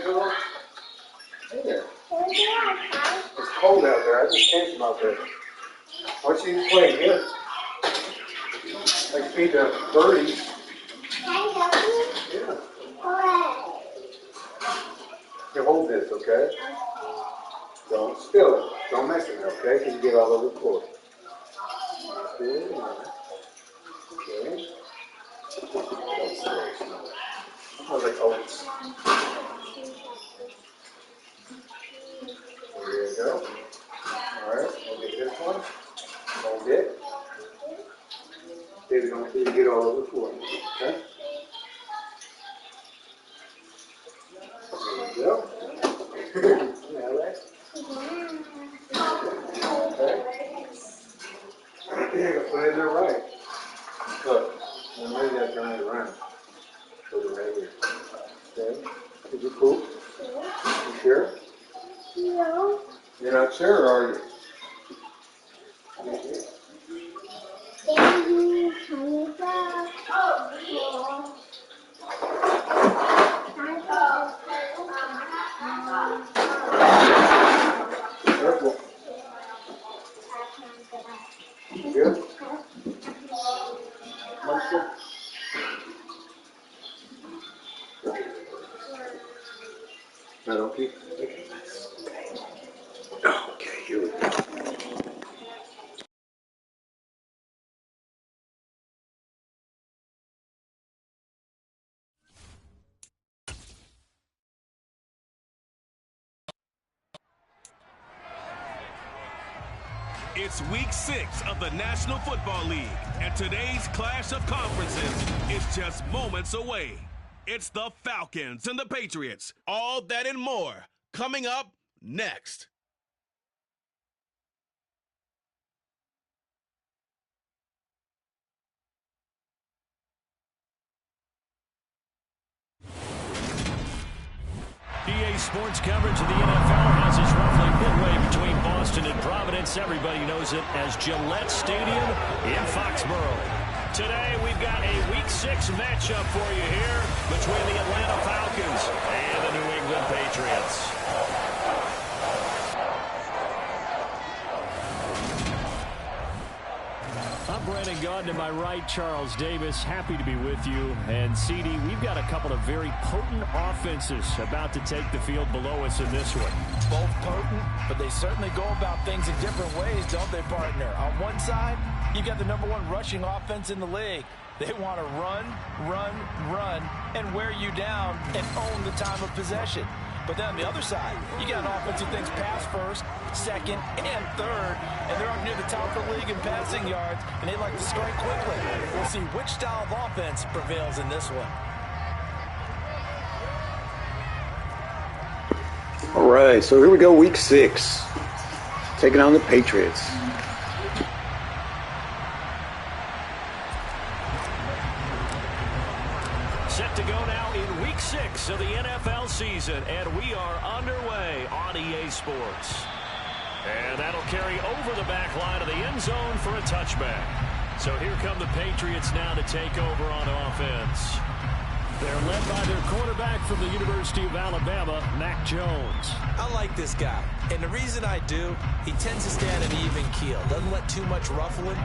cool? Yeah. It's cold out there. I just came from out there. Why don't you play here? Like feed the birdies. Can I help you? Yeah. What? You hold this, okay? Don't spill it. Don't mess it, okay? Because you get all over the floor. Good. Okay. Smells like oats. There you go. Alright, we'll get this one. Hold it. Baby, don't let it get all over the floor. Okay? There you go. Now that. Okay. Yeah, put it in there right. Look, and maybe I turn it around. Put it right here. Okay. Did you poop? You sure? No. You're not sure, are you? Careful. Good? Monster? Now don't keep making a mess. Okay, here we go. It's week 6 of the National Football League, and today's clash of conferences is just moments away. It's the Falcons and the Patriots. All that and more coming up next. EA Sports coverage of the NFL has us roughly midway between Boston and Providence. Everybody knows it as Gillette Stadium in Foxborough. Today, we've got a Week 6 matchup for you here between the Atlanta Falcons and the New England Patriots. I'm Brandon Gaudin, to my right, Charles Davis. Happy to be with you. And, CD, we've got a couple of very potent offenses about to take the field below us in this one. Both potent, but they certainly go about things in different ways, don't they, partner? On one side, you've got the #1 rushing offense in the league. They want to run, and wear you down and own the time of possession. But then on the other side, you got an offense who thinks pass first, second, and third, and they're up near the top of the league in passing yards, and they like to strike quickly. We'll see which style of offense prevails in this one. All right, so here we go, Week 6, taking on the Patriots. Set to go now in Week 6 of the NFL season, and we are underway on EA Sports. And that'll carry over the back line of the end zone for a touchback. So here come the Patriots now to take over on offense. They're led by their quarterback from the University of Alabama, Mac Jones. I like this guy, and the reason I do, he tends to stay on an even keel. Doesn't let too much ruffle him.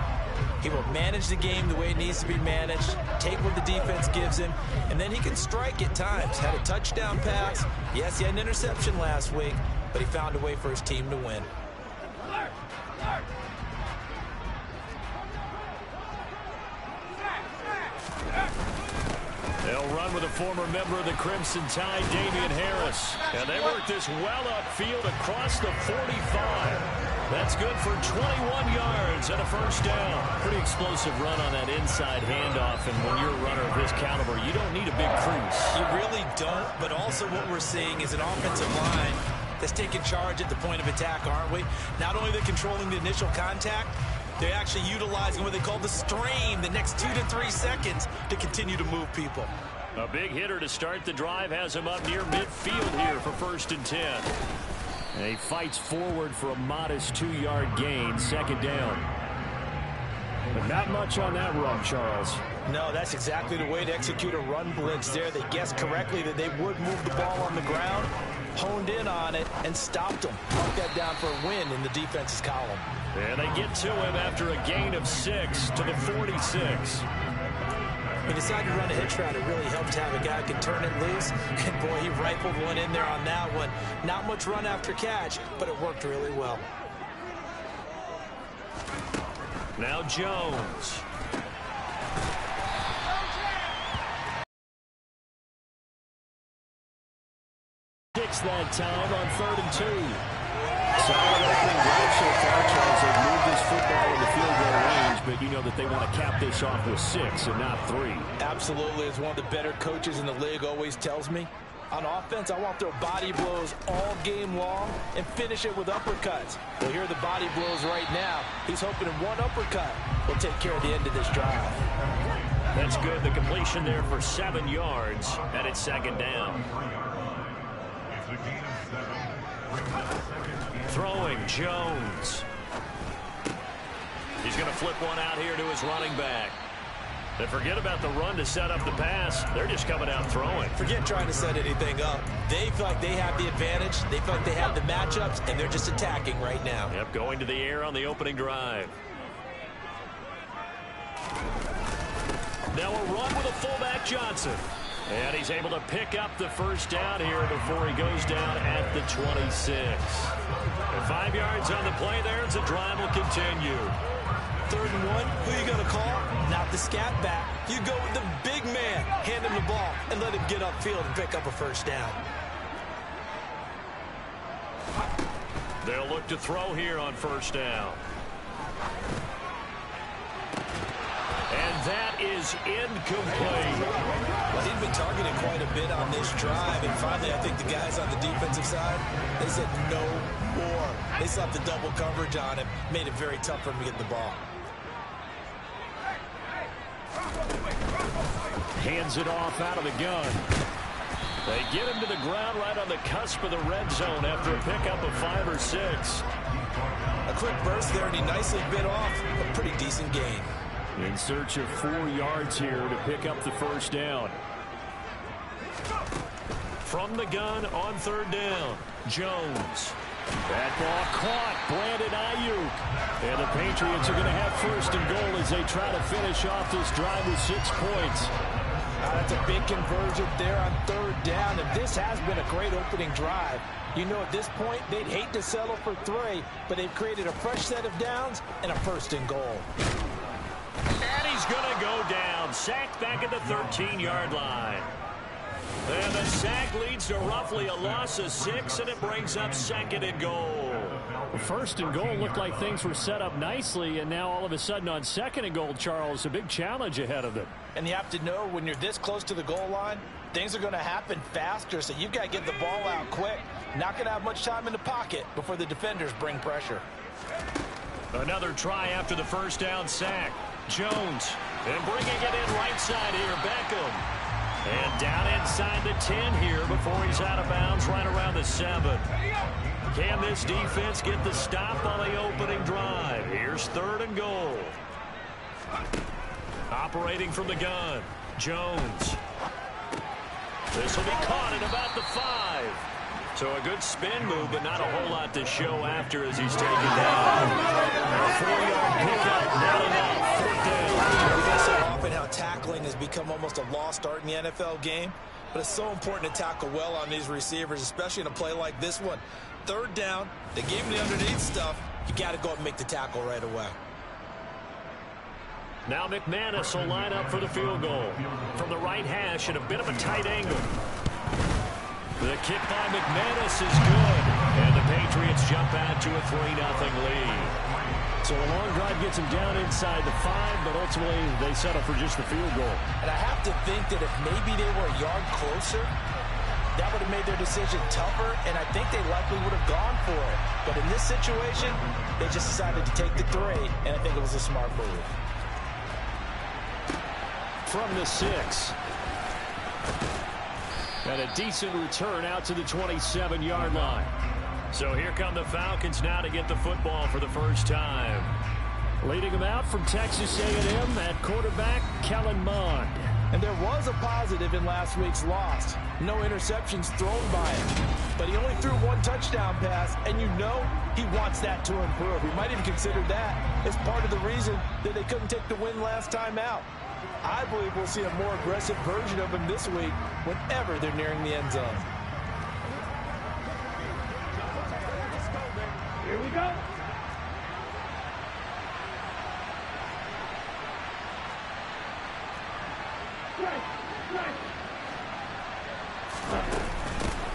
He will manage the game the way it needs to be managed, take what the defense gives him, and then he can strike at times. Had a touchdown pass. Yes, he had an interception last week, but he found a way for his team to win. They'll run with a former member of the Crimson Tide, Damian Harris. And they work this well upfield across the 45. That's good for 21 yards and a first down. Pretty explosive run on that inside handoff, and when you're a runner of his caliber, you don't need a big crease. You really don't, but also what we're seeing is an offensive line that's taking charge at the point of attack, aren't we? Not only are they controlling the initial contact, they're actually utilizing what they call the stream, the next 2 to 3 seconds, to continue to move people. A big hitter to start the drive has him up near midfield here for 1st and 10. And he fights forward for a modest 2-yard gain, 2nd down. But not much on that run, Charles. No, that's exactly the way to execute a run blitz there. They guessed correctly that they would move the ball on the ground, honed in on it, and stopped them. Mark that down for a win in the defense's column. And they get to him after a gain of 6 to the 46. He decided to run a hitch route. It really helped to have a guy who can turn it loose. And, boy, he rifled one in there on that one. Not much run after catch, but it worked really well. Now Jones. That time on 3rd and 2. Solid opening drive so far, Charles. They've moved this football in the field goal range, but you know that they want to cap this off with 6 and not 3. Absolutely. As one of the better coaches in the league always tells me, on offense, I want to throw body blows all game long and finish it with uppercuts. Well, here are the body blows right now. He's hoping in one uppercut will take care of the end of this drive. That's good. The completion there for 7 yards, and it's 2nd down. Throwing Jones. He's going to flip one out here to his running back. They forget about the run to set up the pass. They're just coming out throwing. Forget trying to set anything up. They feel like they have the advantage. They feel like they have the matchups, and they're just attacking right now. Yep, going to the air on the opening drive. Now a run with a fullback Johnson. And he's able to pick up the first down here before he goes down at the 26. And 5 yards on the play there as the drive will continue. 3rd and 1, who you going to call? Not the scat back. You go with the big man. Hand him the ball and let him get upfield and pick up a first down. They'll look to throw here on 1st down. And that is incomplete. Well, he'd been targeted quite a bit on this drive, and finally I think the guys on the defensive side, they said no more. They slapped the double coverage on him, made it very tough for him to get the ball. Hands it off out of the gun. They get him to the ground right on the cusp of the red zone after a pickup of 5 or 6. A quick burst there, and he nicely bit off a pretty decent gain. In search of 4 yards here to pick up the first down. From the gun on 3rd down, Jones. That ball caught, Brandon Ayuk. And the Patriots are going to have 1st and goal as they try to finish off this drive with 6 points. That's a big conversion there on 3rd down, and this has been a great opening drive. You know, at this point, they'd hate to settle for 3, but they've created a fresh set of downs and a 1st and goal. And he's going to go down. Sacked back at the 13-yard line. And the sack leads to roughly a loss of 6, and it brings up 2nd and goal. 1st and goal looked like things were set up nicely, and now all of a sudden on 2nd and goal, Charles, a big challenge ahead of them. And you have to know when you're this close to the goal line, things are going to happen faster, so you've got to get the ball out quick. Not going to have much time in the pocket before the defenders bring pressure. Another try after the 1st down sack. Jones, and bringing it in right side here, Beckham. And down inside the 10 here before he's out of bounds right around the 7. Can this defense get the stop on the opening drive? Here's 3rd and goal. Operating from the gun, Jones. This will be caught at about the 5. So a good spin move, but not a whole lot to show after as he's taken down. A 4-yard pickup, not enough. 4th down. We get so often how tackling has become almost a lost art in the NFL game, but it's so important to tackle well on these receivers, especially in a play like this one. 3rd down, they gave him the underneath stuff. You got to go and make the tackle right away. Now McManus will line up for the field goal. From the right hash at a bit of a tight angle. The kick by McManus is good. And the Patriots jump out to a 3-0 lead. So a long drive gets them down inside the 5, but ultimately they settle for just the field goal. And I have to think that if maybe they were a yard closer, that would have made their decision tougher, and I think they likely would have gone for it. But in this situation, they just decided to take the 3, and I think it was a smart move. From the 6. And a decent return out to the 27-yard line. So here come the Falcons now to get the football for the first time. Leading them out from Texas A&M at quarterback, Kellen Mond. And there was a positive in last week's loss. No interceptions thrown by him. But he only threw one touchdown pass, and you know he wants that to improve. He might even consider that as part of the reason that they couldn't take the win last time out. I believe we'll see a more aggressive version of him this week whenever they're nearing the end zone. Here we go.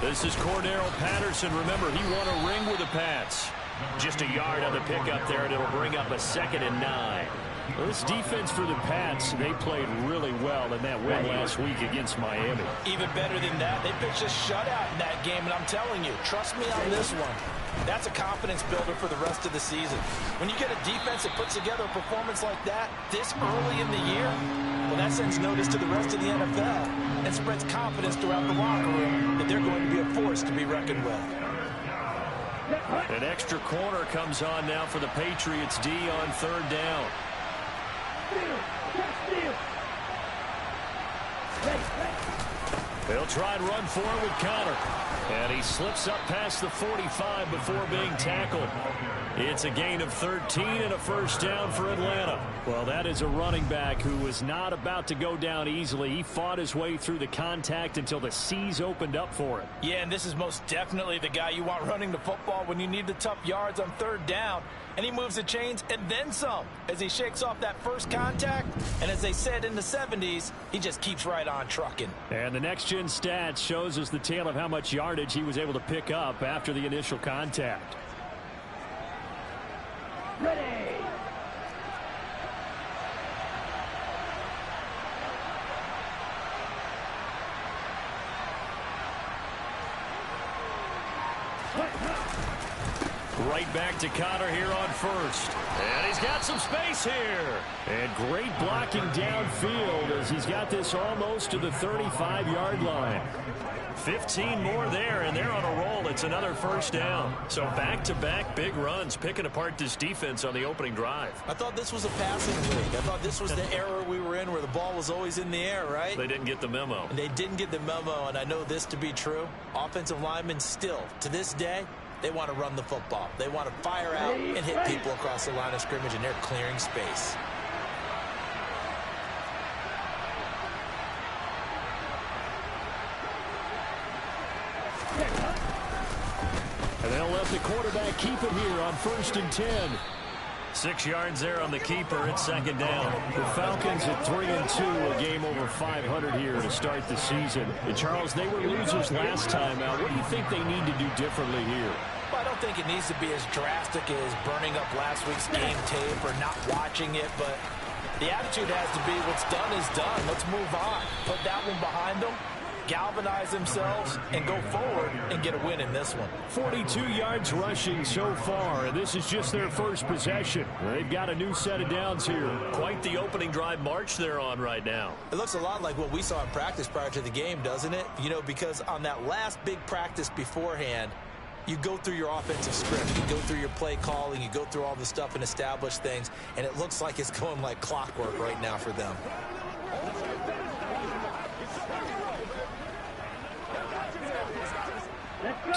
This is Cordero Patterson. Remember, he won a ring with the Pats. Just a yard on the pickup there, and it'll bring up a 2nd and 9. Well, this defense for the Pats, they played really well in that win last week against Miami. Even better than that, they pitched a shutout in that game, and I'm telling you, trust me on this one. That's a confidence builder for the rest of the season. When you get a defense that puts together a performance like that this early in the year, well, that sends notice to the rest of the NFL and spreads confidence throughout the locker room that they're going to be a force to be reckoned with. An extra corner comes on now for the Patriots D on 3rd down. They'll try and run for it with Connor. And he slips up past the 45 before being tackled. It's a gain of 13 and a 1st down for Atlanta. Well, that is a running back who was not about to go down easily. He fought his way through the contact until the C's opened up for him. Yeah, and this is most definitely the guy you want running the football when you need the tough yards on 3rd down. And he moves the chains and then some as he shakes off that first contact. And as they said in the 70s, he just keeps right on trucking. And the next-gen stats shows us the tale of how much yardage he was able to pick up after the initial contact. Ready. Right back to Connor here on 1st. And he's got some space here. And great blocking downfield as he's got this almost to the 35-yard line. 15 more there, and they're on a roll. It's another 1st down. So back-to-back big runs, picking apart this defense on the opening drive. I thought this was a passing league. I thought this was the era we were in where the ball was always in the air, right? They didn't get the memo. And they didn't get the memo, and I know this to be true. Offensive linemen still, to this day, they want to run the football. They want to fire out and hit people across the line of scrimmage, and they're clearing space. And they'll let the quarterback keep it here on 1st and 10. 6 yards there on the keeper. It's 2nd down. The Falcons at 3-2, a game over 500 here to start the season. And Charles, they were losers last time out. What do you think they need to do differently here? Well, I don't think it needs to be as drastic as burning up last week's game tape or not watching it, but the attitude has to be what's done is done. Let's move on. Put that one behind them, galvanize themselves, and go forward and get a win in this one. 42 yards rushing so far, and this is just their first possession. They've got a new set of downs here. Quite the opening drive march they're on right now. It looks a lot like what we saw in practice prior to the game, doesn't it? You know, because on that last big practice beforehand, you go through your offensive script, you go through your play calling, you go through all the stuff and establish things, and it looks like it's going like clockwork right now for them.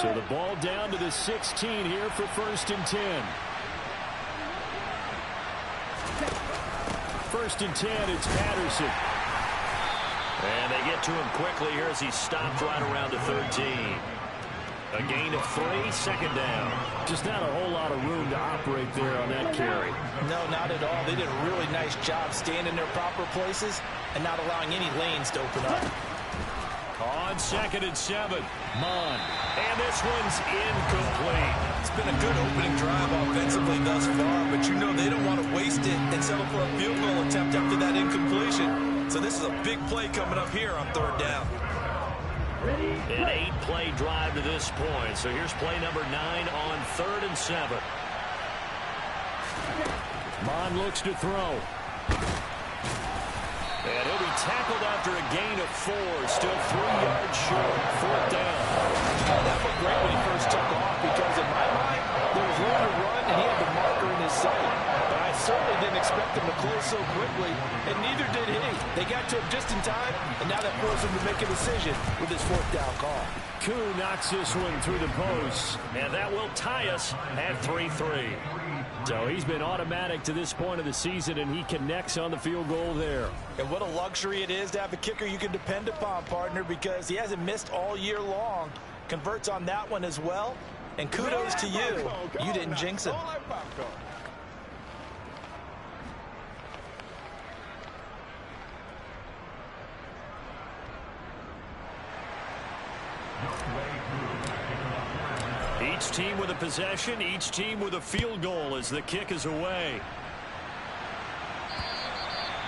So the ball down to the 16 here for 1st and 10. 1st and 10, it's Patterson. And they get to him quickly here as he stopped right around the 13. A gain of 3, 2nd down. Just not a whole lot of room to operate there on that carry. No, not at all. They did a really nice job staying in their proper places and not allowing any lanes to open up. On 2nd and 7, Mond. And this one's incomplete. It's been a good opening drive offensively thus far, but you know they don't want to waste it and settle for a field goal attempt after that incompletion. So this is a big play coming up here on 3rd down. An 8-play drive to this point. So here's play number 9 on 3rd and 7. Mond looks to throw. And he'll be tackled after a gain of 4. Still 3 yards short. 4th down. That looked great when he first took off because in my mind, there was room to run and he had the marker in his sight. But I certainly didn't expect them to close so quickly, and neither did he. They got to him just in time, and now that forced him to make a decision with his fourth down call. Koo knocks this one through the post, and that will tie us at 3-3. So he's been automatic to this point of the season, and he connects on the field goal there. And what a luxury it is to have a kicker you can depend upon, partner, because he hasn't missed all year long. Converts on that one as well. And kudos to you. You didn't jinx him. Each team with a possession, each team with a field goal as the kick is away.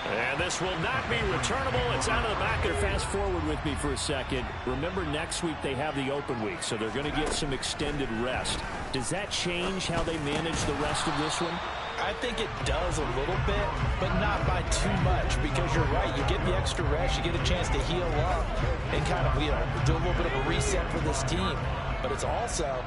And this will not be returnable. It's out of the back. Fast forward with me for a second. Remember, next week they have the open week, so they're going to get some extended rest. Does that change how they manage the rest of this one? I think it does a little bit, but not by too much, because you're right. You get the extra rest. You get a chance to heal up and kind of, do a little bit of a reset for this team. But it's also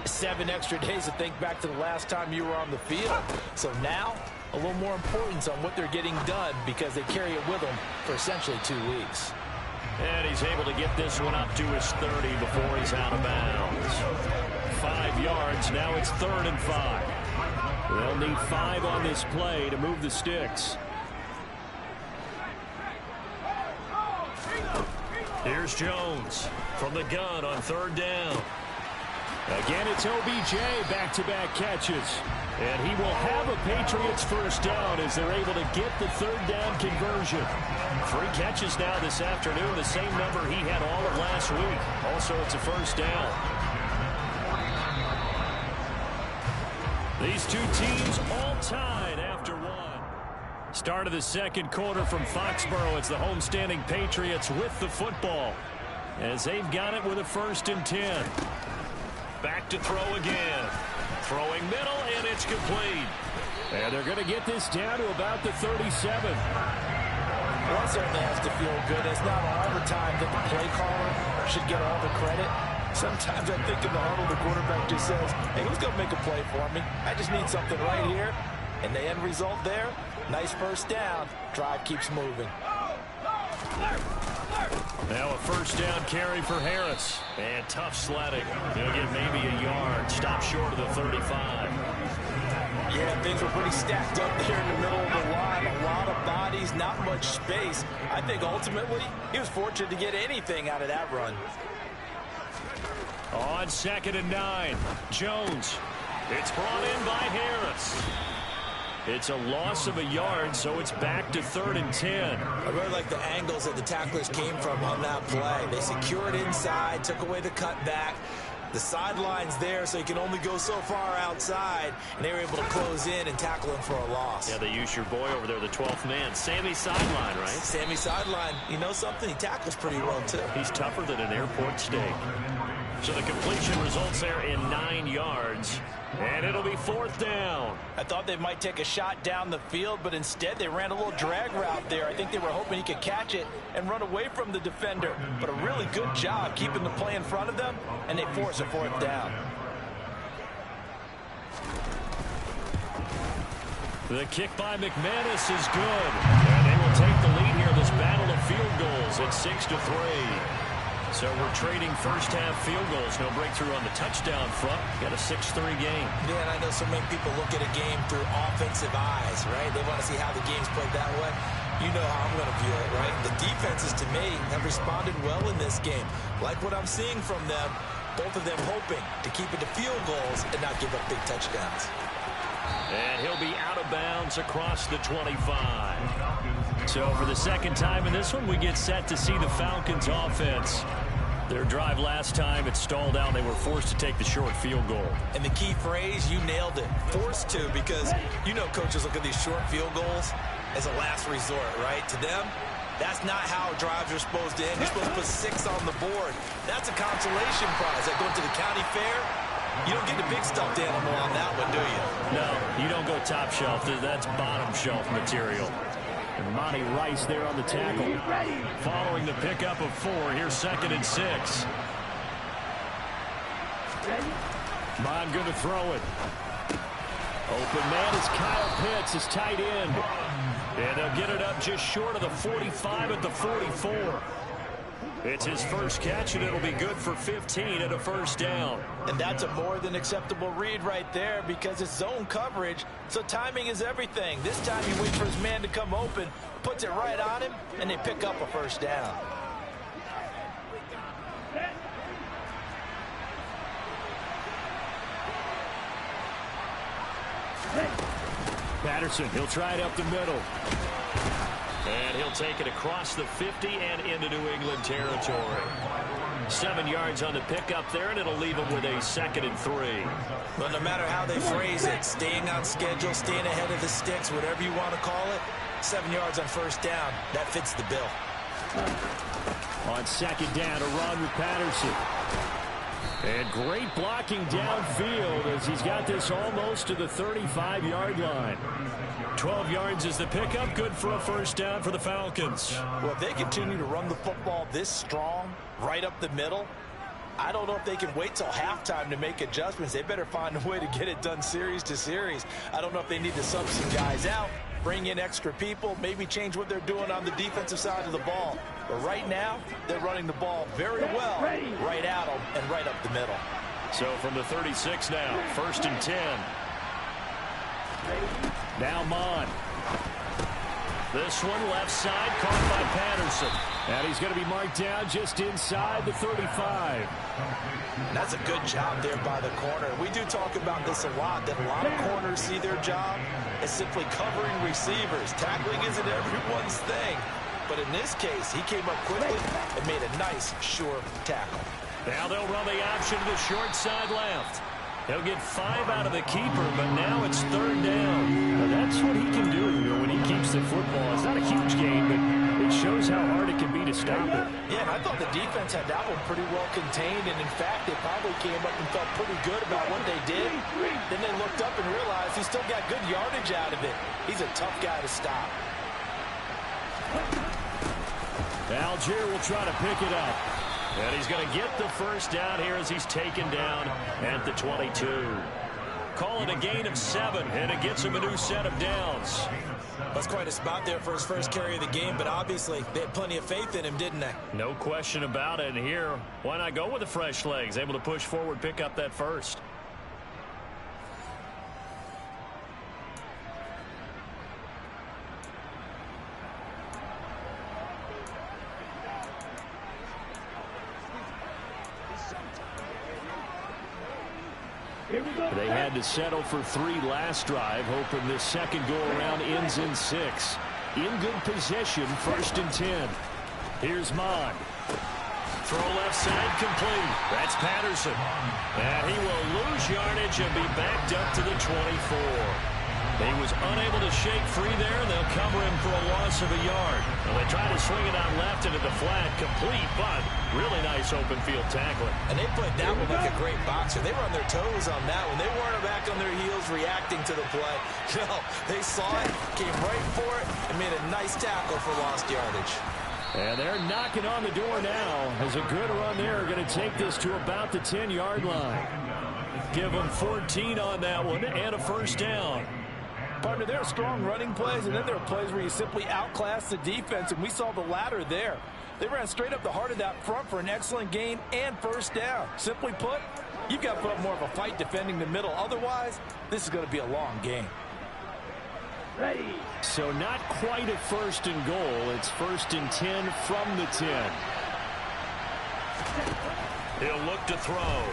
7 extra days to think back to the last time you were on the field. So now, a little more importance on what they're getting done because they carry it with them for essentially 2 weeks. And he's able to get this one up to his 30 before he's out of bounds. 5 yards. Now it's 3rd and 5. They'll need 5 on this play to move the sticks. Here's Jones from the gun on 3rd down. Again, it's OBJ, back-to-back catches. And he will have a Patriots first down as they're able to get the 3rd down conversion. 3 catches now this afternoon, the same number he had all of last week. Also, it's a first down. These two teams all tied after 1. Start of the second quarter from Foxborough. It's the homestanding Patriots with the football as they've got it with a 1st and 10. Back to throw again. Throwing middle, and it's complete. And they're going to get this down to about the 37. Well, it certainly has to feel good. It's not all the time that the play caller should get all the credit. Sometimes I think in the huddle, the quarterback just says, hey, who's going to make a play for me? I just need something right here. And the end result there, nice first down. Drive keeps moving. Now a first down carry for Harris. And tough sledding. He'll get maybe a yard. Stop short of the 35. Yeah, things were pretty stacked up there in the middle of the line. A lot of bodies, not much space. I think ultimately he was fortunate to get anything out of that run. On 2nd and 9, Jones. It's brought in by Harris. It's a loss of a yard, so it's back to 3rd and 10. I really like the angles that the tacklers came from on that play. They secured inside, took away the cutback. The sideline's there, so you can only go so far outside, and they were able to close in and tackle him for a loss. Yeah, they used your boy over there, the 12th man. Sammy Sideline, right? Sammy Sideline. You know something? He tackles pretty well, too. He's tougher than an airport steak. So the completion results there in 9 yards. And it'll be 4th down. I thought they might take a shot down the field, but instead they ran a little drag route there. I think they were hoping he could catch it and run away from the defender. But a really good job keeping the play in front of them, and they force a 4th down. The kick by McManus is good. And they will take the lead here in this battle of field goals at 6-3. So we're trading first-half field goals. No breakthrough on the touchdown front. Got a 6-3 game. Yeah, and I know so many people look at a game through offensive eyes, right? They want to see how the game's played that way. You know how I'm going to view it, right? The defenses, to me, have responded well in this game. Like what I'm seeing from them, both of them hoping to keep it to field goals and not give up big touchdowns. And he'll be out of bounds across the 25. So for the second time in this one, we get set to see the Falcons offense. Their drive last time, it stalled out. They were forced to take the short field goal. And the key phrase, you nailed it. Forced to, because you know coaches look at these short field goals as a last resort, right? To them, that's not how drives are supposed to end. You're supposed to put 6 on the board. That's a consolation prize. Like going to the county fair, you don't get the big stuffed animal on that one, do you? No, you don't go top shelf. That's bottom shelf material. And Monty Rice there on the tackle. Following the pickup of 4, here's 2nd and 6. Mon going to throw it. Open man is Kyle Pitts, his tight end. And they'll get it up just short of the 45 at the 44. It's his first catch, and it'll be good for 15 at a first down. And that's a more than acceptable read right there because it's zone coverage, so timing is everything. This time he waits for his man to come open, puts it right on him, and they pick up a first down. Patterson, he'll try it up the middle. And he'll take it across the 50 and into New England territory. 7 yards on the pickup there, and it'll leave him with a 2nd and 3. But no matter how they phrase it, staying on schedule, staying ahead of the sticks, whatever you want to call it, 7 yards on first down, that fits the bill. On 2nd down, a run with Patterson. And great blocking downfield as he's got this almost to the 35-yard line. 12 yards is the pickup, good for a first down for the Falcons. Well, if they continue to run the football this strong, right up the middle, I don't know if they can wait till halftime to make adjustments. They better find a way to get it done series to series. I don't know if they need to sub some guys out, bring in extra people, maybe change what they're doing on the defensive side of the ball. But right now, they're running the ball very well, right at them and right up the middle. So from the 36 now, 1st and 10. Now Mond. This one left side, caught by Patterson. And he's going to be marked down just inside the 35. That's a good job there by the corner. We do talk about this a lot, that a lot of corners see their job as simply covering receivers. Tackling isn't everyone's thing. But in this case, he came up quickly and made a nice, sure tackle. Now they'll run the option to the short side left. He'll get 5 out of the keeper, but now it's 3rd down. Now that's what he can do when he keeps the football. It's not a huge gain, but it shows how hard it can be to stop it. Yeah, and I thought the defense had that one pretty well contained, and in fact, they probably came up and felt pretty good about what they did. Then they looked up and realized he still got good yardage out of it. He's a tough guy to stop. Algier will try to pick it up. And he's going to get the first down here as he's taken down at the 22. Call it a gain of 7, and it gets him a new set of downs. That's quite a spot there for his first carry of the game, but obviously they had plenty of faith in him, didn't they? No question about it. And here, why not go with the fresh legs? Able to push forward, pick up that first. They had to settle for 3 last drive, hoping this second go-around ends in 6. In good position, 1st and 10. Here's Mond. Throw left side complete. That's Patterson. And he will lose yardage and be backed up to the 24. He was unable to shake free there, and they'll cover him for a loss of a yard. Well, they try to swing it out left into the flat, complete, but really nice open field tackling. And they played that one like a great boxer. They were on their toes on that one. They weren't back on their heels reacting to the play. No, they saw it, came right for it, and made a nice tackle for lost yardage. And they're knocking on the door now as a good run there are going to take this to about the 10-yard line. Give them 14 on that one and a first down. Partner, there are strong running plays, and then there are plays where you simply outclass the defense, and we saw the latter there. They ran straight up the heart of that front for an excellent gain and first down. Simply put, you've got to put up more of a fight defending the middle. Otherwise, this is going to be a long game. Ready. So not quite a 1st and goal. It's 1st and 10 from the 10. He'll look to throw.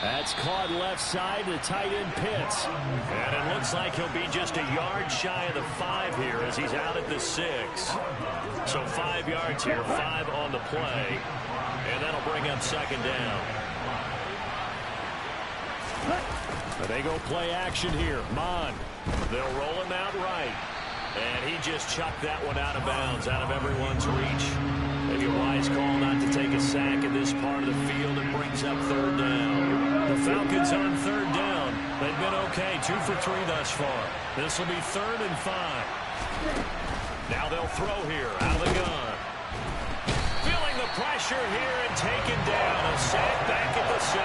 That's caught left side to tight end Pitts. And it looks like he'll be just a yard shy of the 5 here as he's out at the 6. So 5 yards here, 5 on the play. And that'll bring up 2nd down. But they go play action here. Mond. They'll roll him out right. And he just chucked that one out of bounds, out of everyone's reach. Maybe a wise call not to take a sack in this part of the field. It brings up 3rd down. The Falcons on 3rd down. They've been okay, 2 for 3 thus far. This will be 3rd and 5. Now they'll throw here, out of the gun. Feeling the pressure here and taken down. A sack back at the 7.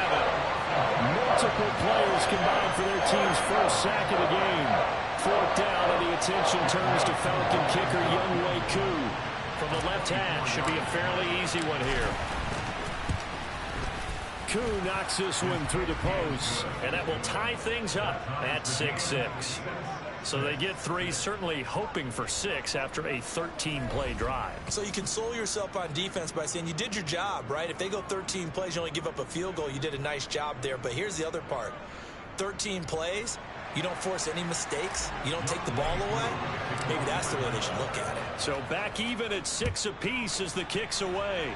Multiple players combined for their team's first sack of the game. Fourth down, and the attention turns to Falcon kicker Younghoe Koo. From the left hash, should be a fairly easy one here. Koo knocks this one through the post, and that will tie things up at 6-6. So they get 3, certainly hoping for 6 after a 13-play drive. So you console yourself on defense by saying you did your job, right? If they go 13 plays, you only give up a field goal, you did a nice job there. But here's the other part. 13 plays, you don't force any mistakes, you don't take the ball away. Maybe that's the way they should look at it. So back even at 6 apiece as the kick's away.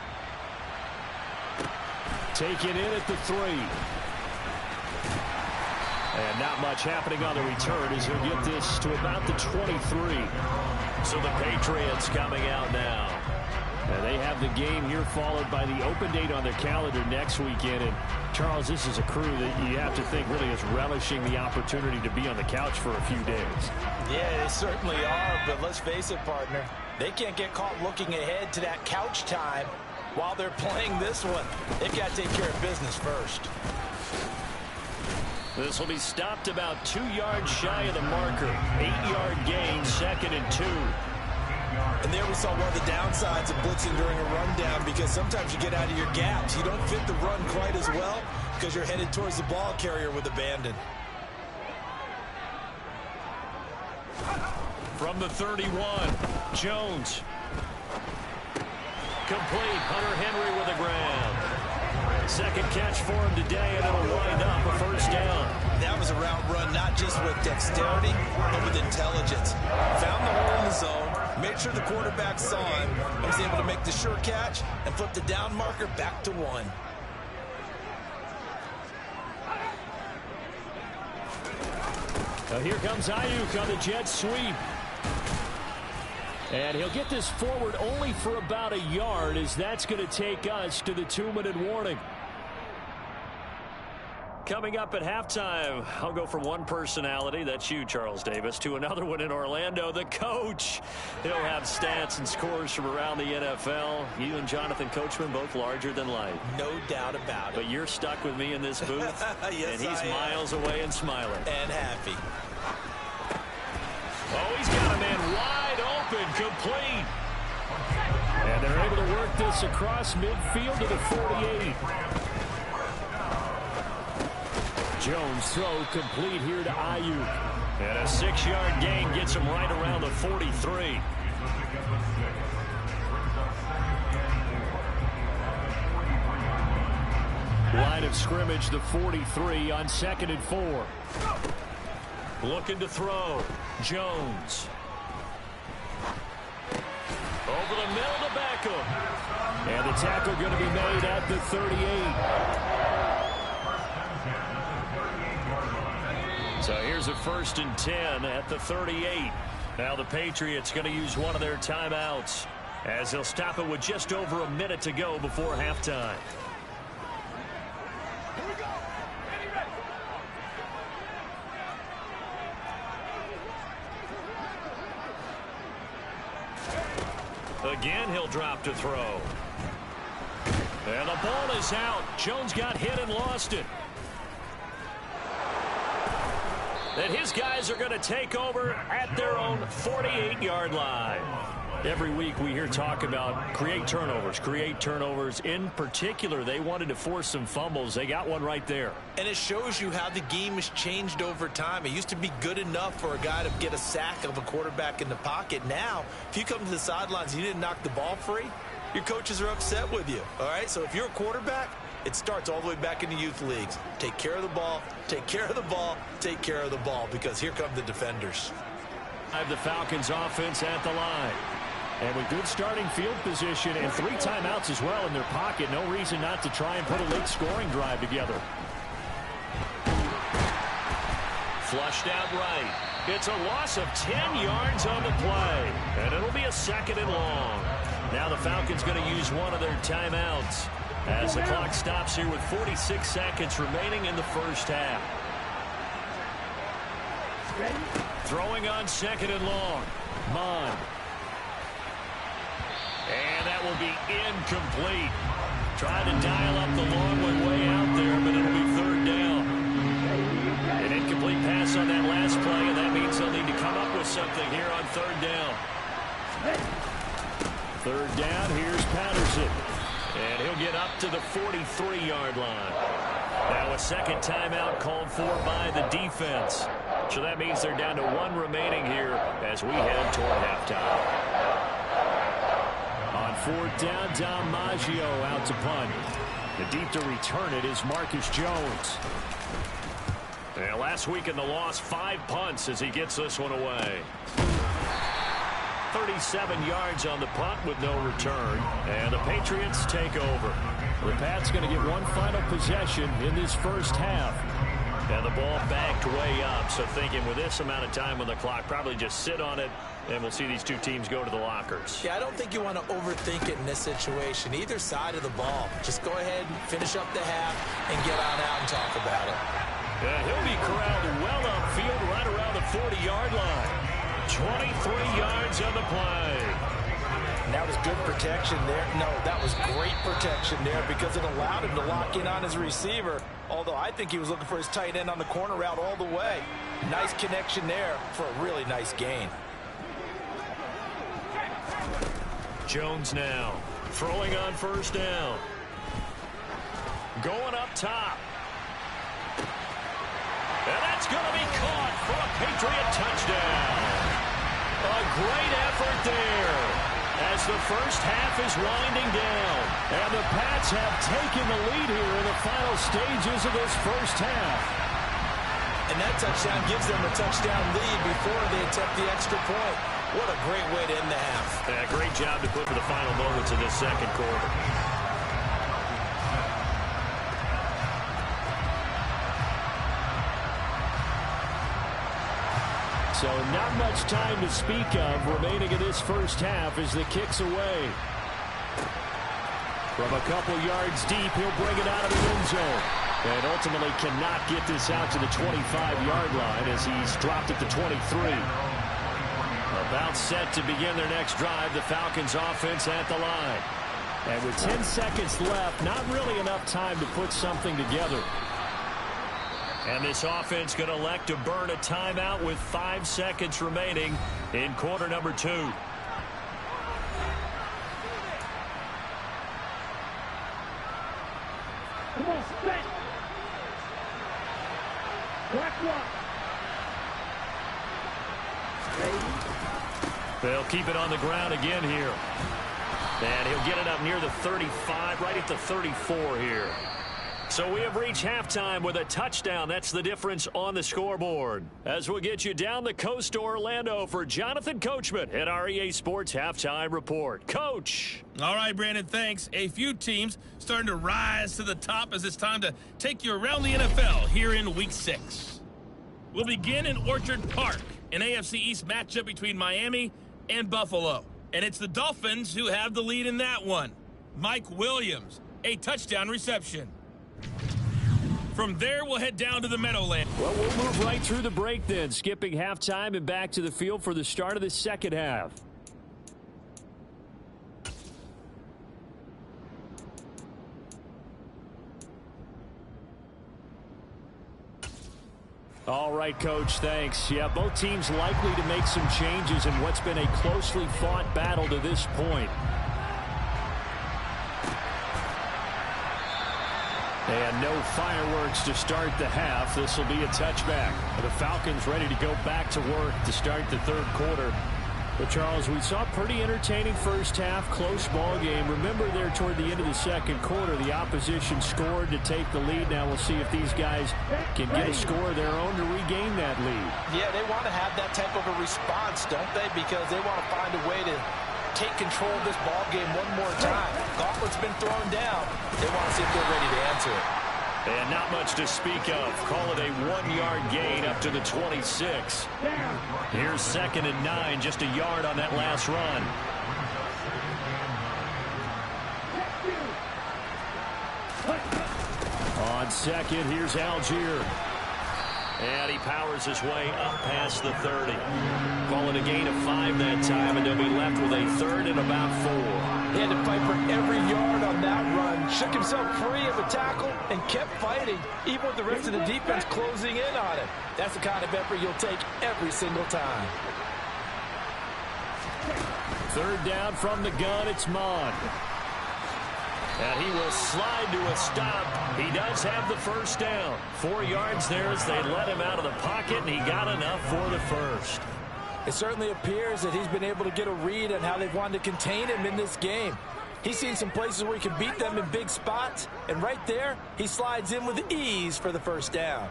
Taken in at the 3. And not much happening on the return as he'll get this to about the 23. So the Patriots coming out now. And they have the game here followed by the open date on their calendar next weekend. And Charles, this is a crew that you have to think really is relishing the opportunity to be on the couch for a few days. Yeah, they certainly are, but let's face it, partner. They can't get caught looking ahead to that couch time while they're playing this one. They've got to take care of business first. This will be stopped about 2 yards shy of the marker. 8-yard gain, 2nd and 2. And there we saw one of the downsides of blitzing during a rundown, because sometimes you get out of your gaps. You don't fit the run quite as well because you're headed towards the ball carrier with abandon. From the 31, Jones. Complete. Hunter Henry with a grab. Second catch for him today, and it'll wind up a first down. That was a route run, not just with dexterity, but with intelligence. Found the hole in the zone, made sure the quarterback saw him, and was able to make the sure catch and flip the down marker back to 1. Now here comes Ayuk on the jet sweep. And he'll get this forward only for about a yard, as that's going to take us to the 2-minute warning. Coming up at halftime, I'll go from one personality, that's you, Charles Davis, to another one in Orlando, the coach. He'll have stats and scores from around the NFL. You and Jonathan Coachman, both larger than life. No doubt about it. But you're stuck with me in this booth, yes, and he's miles away and smiling. And happy. Oh, he's got a man wide open, complete. And they're able to work this across midfield to the 48. Jones throw complete here to Ayuk. And a 6-yard gain gets him right around the 43. Line of scrimmage, the 43 on 2nd and 4. Looking to throw. Jones. Over the middle to Beckham. And the tackle going to be made at the 38. So here's a 1st and 10 at the 38. Now the Patriots going to use one of their timeouts, as they'll stop it with just over a minute to go before halftime. Again, he'll drop to throw. And the ball is out. Jones got hit and lost it. And his guys are going to take over at their own 48-yard line. Every week we hear talk about create turnovers. In particular, they wanted to force some fumbles. They got one right there. And it shows you how the game has changed over time. It used to be good enough for a guy to get a sack of a quarterback in the pocket. Now, if you come to the sidelines and you didn't knock the ball free, your coaches are upset with you. All right, so if you're a quarterback, it starts all the way back in the youth leagues. Take care of the ball, take care of the ball, take care of the ball, because here come the defenders. Have the Falcons offense at the line. And with good starting field position and 3 timeouts as well in their pocket, no reason not to try and put a late scoring drive together. Flushed out right. It's a loss of 10 yards on the play. And it'll be a 2nd and long. Now the Falcons going to use one of their timeouts as the clock stops here with 46 seconds remaining in the first half. Throwing on 2nd and long. Mond. And that will be incomplete. Trying to dial up the long one way out there, but it'll be 3rd down. incomplete pass on that last play, and that means they'll need to come up with something here on third down. Third down, here's Patterson. And he'll get up to the 43-yard line. Now a second timeout called for by the defense. So that means they're down to one remaining here as we head toward halftime. On fourth down, DiMaggio out to punt. The deep to return it is Marcus Jones. And last week in the loss, 5 punts as he gets this one away. 37 yards on the punt with no return. And the Patriots take over. The Pats going to get one final possession in this first half. And the ball backed way up. So thinking with this amount of time on the clock, probably just sit on it, and we'll see these two teams go to the lockers. Yeah, I don't think you want to overthink it in this situation. Either side of the ball. Just go ahead and finish up the half and get on out and talk about it. And he'll be corralled well upfield right around the 40-yard line. 23 yards on the play. And that was good protection there. No, that was great protection there because it allowed him to lock in on his receiver. Although I think he was looking for his tight end on the corner route all the way. Nice connection there for a really nice gain. Jones now throwing on first down. Going up top. And that's going to be caught for a Patriot touchdown. A great effort there as the first half is winding down. And the Pats have taken the lead here in the final stages of this first half. And that touchdown gives them a touchdown lead before they attempt the extra point. What a great way to end the half. Yeah, great job to put for the final moments of this second quarter. So not much time to speak of remaining in this first half as the kick's away. From a couple yards deep, he'll bring it out of the end zone. And ultimately cannot get this out to the 25-yard line as he's dropped it to 23. About set to begin their next drive, the Falcons offense at the line. And with 10 seconds left, not really enough time to put something together. And this offense going to elect to burn a timeout with 5 seconds remaining in quarter number 2. Come on, set. Black one. They'll keep it on the ground again here. And he'll get it up near the 35, right at the 34 here. So we have reached halftime with a touchdown. That's the difference on the scoreboard. As we'll get you down the coast to Orlando for Jonathan Coachman at our EA Sports Halftime Report. Coach. All right, Brandon, thanks. A few teams starting to rise to the top as it's time to take you around the NFL here in Week 6. We'll begin in Orchard Park, an AFC East matchup between Miami and Buffalo. And it's the Dolphins who have the lead in that one. Mike Williams, a touchdown reception. From there, we'll head down to the Meadowlands. Well, we'll move right through the break then, skipping halftime and back to the field for the start of the second half. All right, Coach, thanks. Yeah, both teams likely to make some changes in what's been a closely fought battle to this point. And no fireworks to start the half. This will be a touchback. The Falcons ready to go back to work to start the third quarter. But, Charles, we saw a pretty entertaining first half, close ball game. Remember there toward the end of the second quarter, the opposition scored to take the lead. Now we'll see if these guys can get a score of their own to regain that lead. Yeah, they want to have that type of a response, don't they? Because they want to find a way to take control of this ball game one more time. Gauntlet's been thrown down. They want to see if they're ready to answer it. And not much to speak of. Call it a 1-yard gain up to the 26. Here's 2nd and 9, just a yard on that last run. On second, here's Algier. And he powers his way up past the 30. Call it a gain of 5 that time, and they'll be left with a 3rd and about 4. He had to fight for every yard on that run. shook himself free of the tackle and kept fighting, even with the rest of the defense closing in on him. That's the kind of effort you'll take every single time. Third down from the gun, it's Mode. And he will slide to a stop. He does have the first down. 4 yards there as they let him out of the pocket, and he got enough for the first. It certainly appears that he's been able to get a read on how they've wanted to contain him in this game. He's seen some places where he can beat them in big spots, and right there, he slides in with ease for the first down.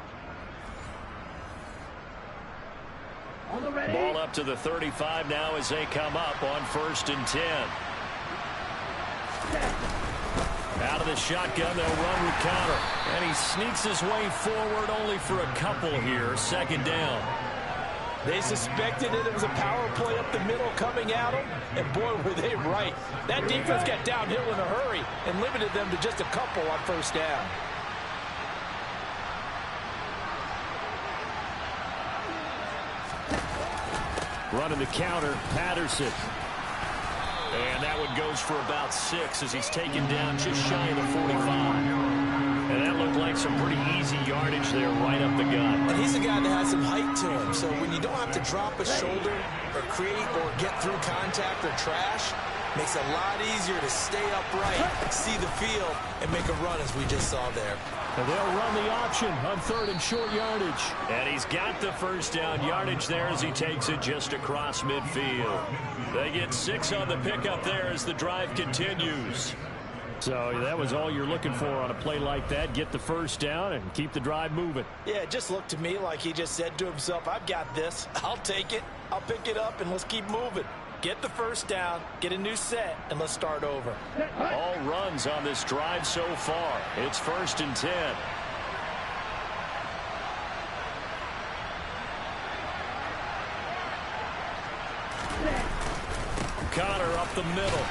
Ball up to the 35 now as they come up on 1st and 10. Out of the shotgun, they'll run with counter. And he sneaks his way forward only for a couple here. 2nd down. They suspected that it was a power play up the middle coming at them, and boy, were they right. That defense got downhill in a hurry and limited them to just a couple on 1st down. Running the counter, Patterson. And that one goes for about 6 as he's taken down just shy of the 45. And that looked like some pretty easy yardage there right up the gut. And he's a guy that has some height to him, so when you don't have to drop a shoulder or create or get through contact or trash, makes it a lot easier to stay upright, see the field, and make a run as we just saw there. And they'll run the option on 3rd and short yardage. And he's got the first down yardage there as he takes it just across midfield. They get 6 on the pickup there as the drive continues. So that was all you're looking for on a play like that. Get the first down and keep the drive moving. Yeah, it just looked to me like he just said to himself, I've got this. I'll take it. I'll pick it up, and let's keep moving. Get the first down, get a new set, and let's start over. All runs on this drive so far. It's 1st and 10. Connor up the middle.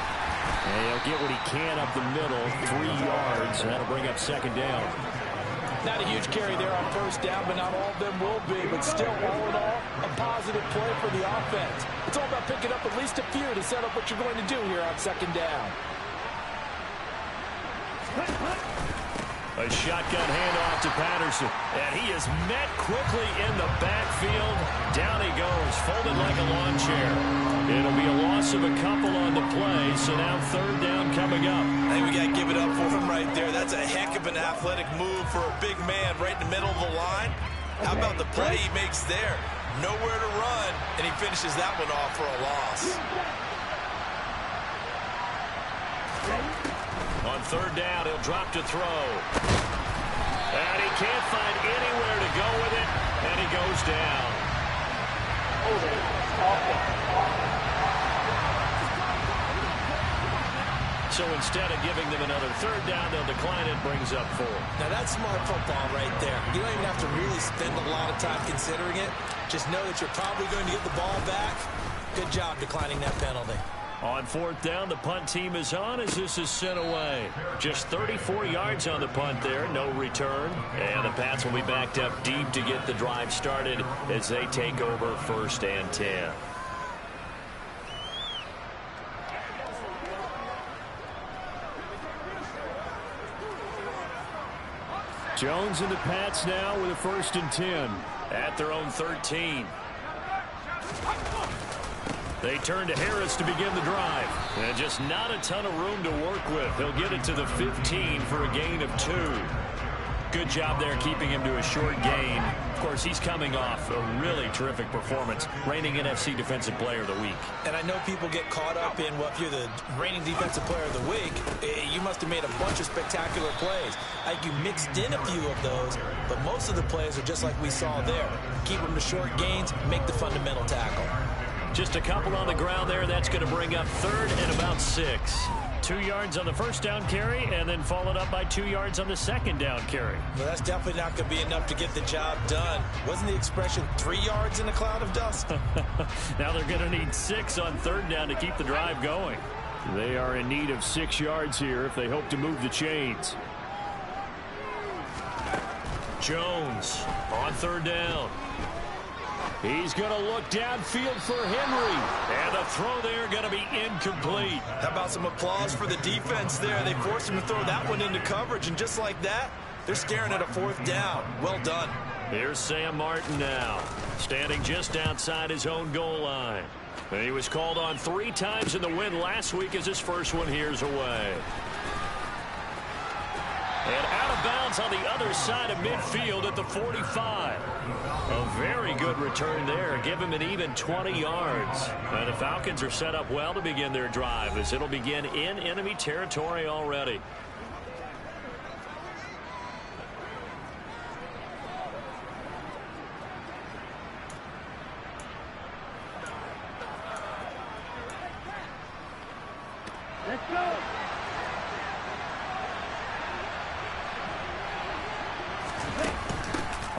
And he'll get what he can up the middle. 3 yards. That'll bring up 2nd down. Not a huge carry there on 1st down, but not all of them will be. But still, all in all, a positive play for the offense. It's all about picking up at least a few to set up what you're going to do here on 2nd down. A shotgun handoff to Patterson. And he is met quickly in the backfield. Down he goes, folded like a lawn chair. It'll be a loss of a couple on the play, so now 3rd down coming up. I think we got to give it up for him right there. That's a heck of an athletic move for a big man right in the middle of the line. How about the play he makes there? Nowhere to run, and he finishes that one off for a loss. On 3rd down, he'll drop to throw. And he can't find anywhere to go with it, and he goes down. So instead of giving them another 3rd down, they'll decline it, brings up 4. Now that's smart football right there. You don't even have to really spend a lot of time considering it. Just know that you're probably going to get the ball back. Good job declining that penalty. On 4th down, the punt team is on as this is sent away. Just 34 yards on the punt there, no return. And the Pats will be backed up deep to get the drive started as they take over 1st and 10. Jones and the Pats now with a 1st and 10 at their own 13. They turn to Harris to begin the drive. And just not a ton of room to work with. He'll get it to the 15 for a gain of 2. Good job there keeping him to a short gain. Of course, he's coming off a really terrific performance. Reigning NFC Defensive Player of the Week. And I know people get caught up in, well, if you're the reigning Defensive Player of the Week, you must have made a bunch of spectacular plays. Like you mixed in a few of those, but most of the plays are just like we saw there. Keep them to short gains, make the fundamental tackle. Just a couple on the ground there. That's going to bring up 3rd and about 6. 2 yards on the 1st down carry, and then followed up by 2 yards on the 2nd down carry. Well, that's definitely not going to be enough to get the job done. Wasn't the expression 3 yards in a cloud of dust? Now they're going to need 6 on 3rd down to keep the drive going. They are in need of 6 yards here if they hope to move the chains. Jones on 3rd down. He's going to look downfield for Henry. And the throw there going to be incomplete. How about some applause for the defense there? They forced him to throw that one into coverage, and just like that, they're staring at a 4th down. Well done. Here's Sam Martin now, standing just outside his own goal line. And he was called on 3 times in the win last week as his first one here's away. And out of bounds on the other side of midfield at the 45. A very good return there. Give him an even 20 yards. And the Falcons are set up well to begin their drive as it'll begin in enemy territory already. Let's go.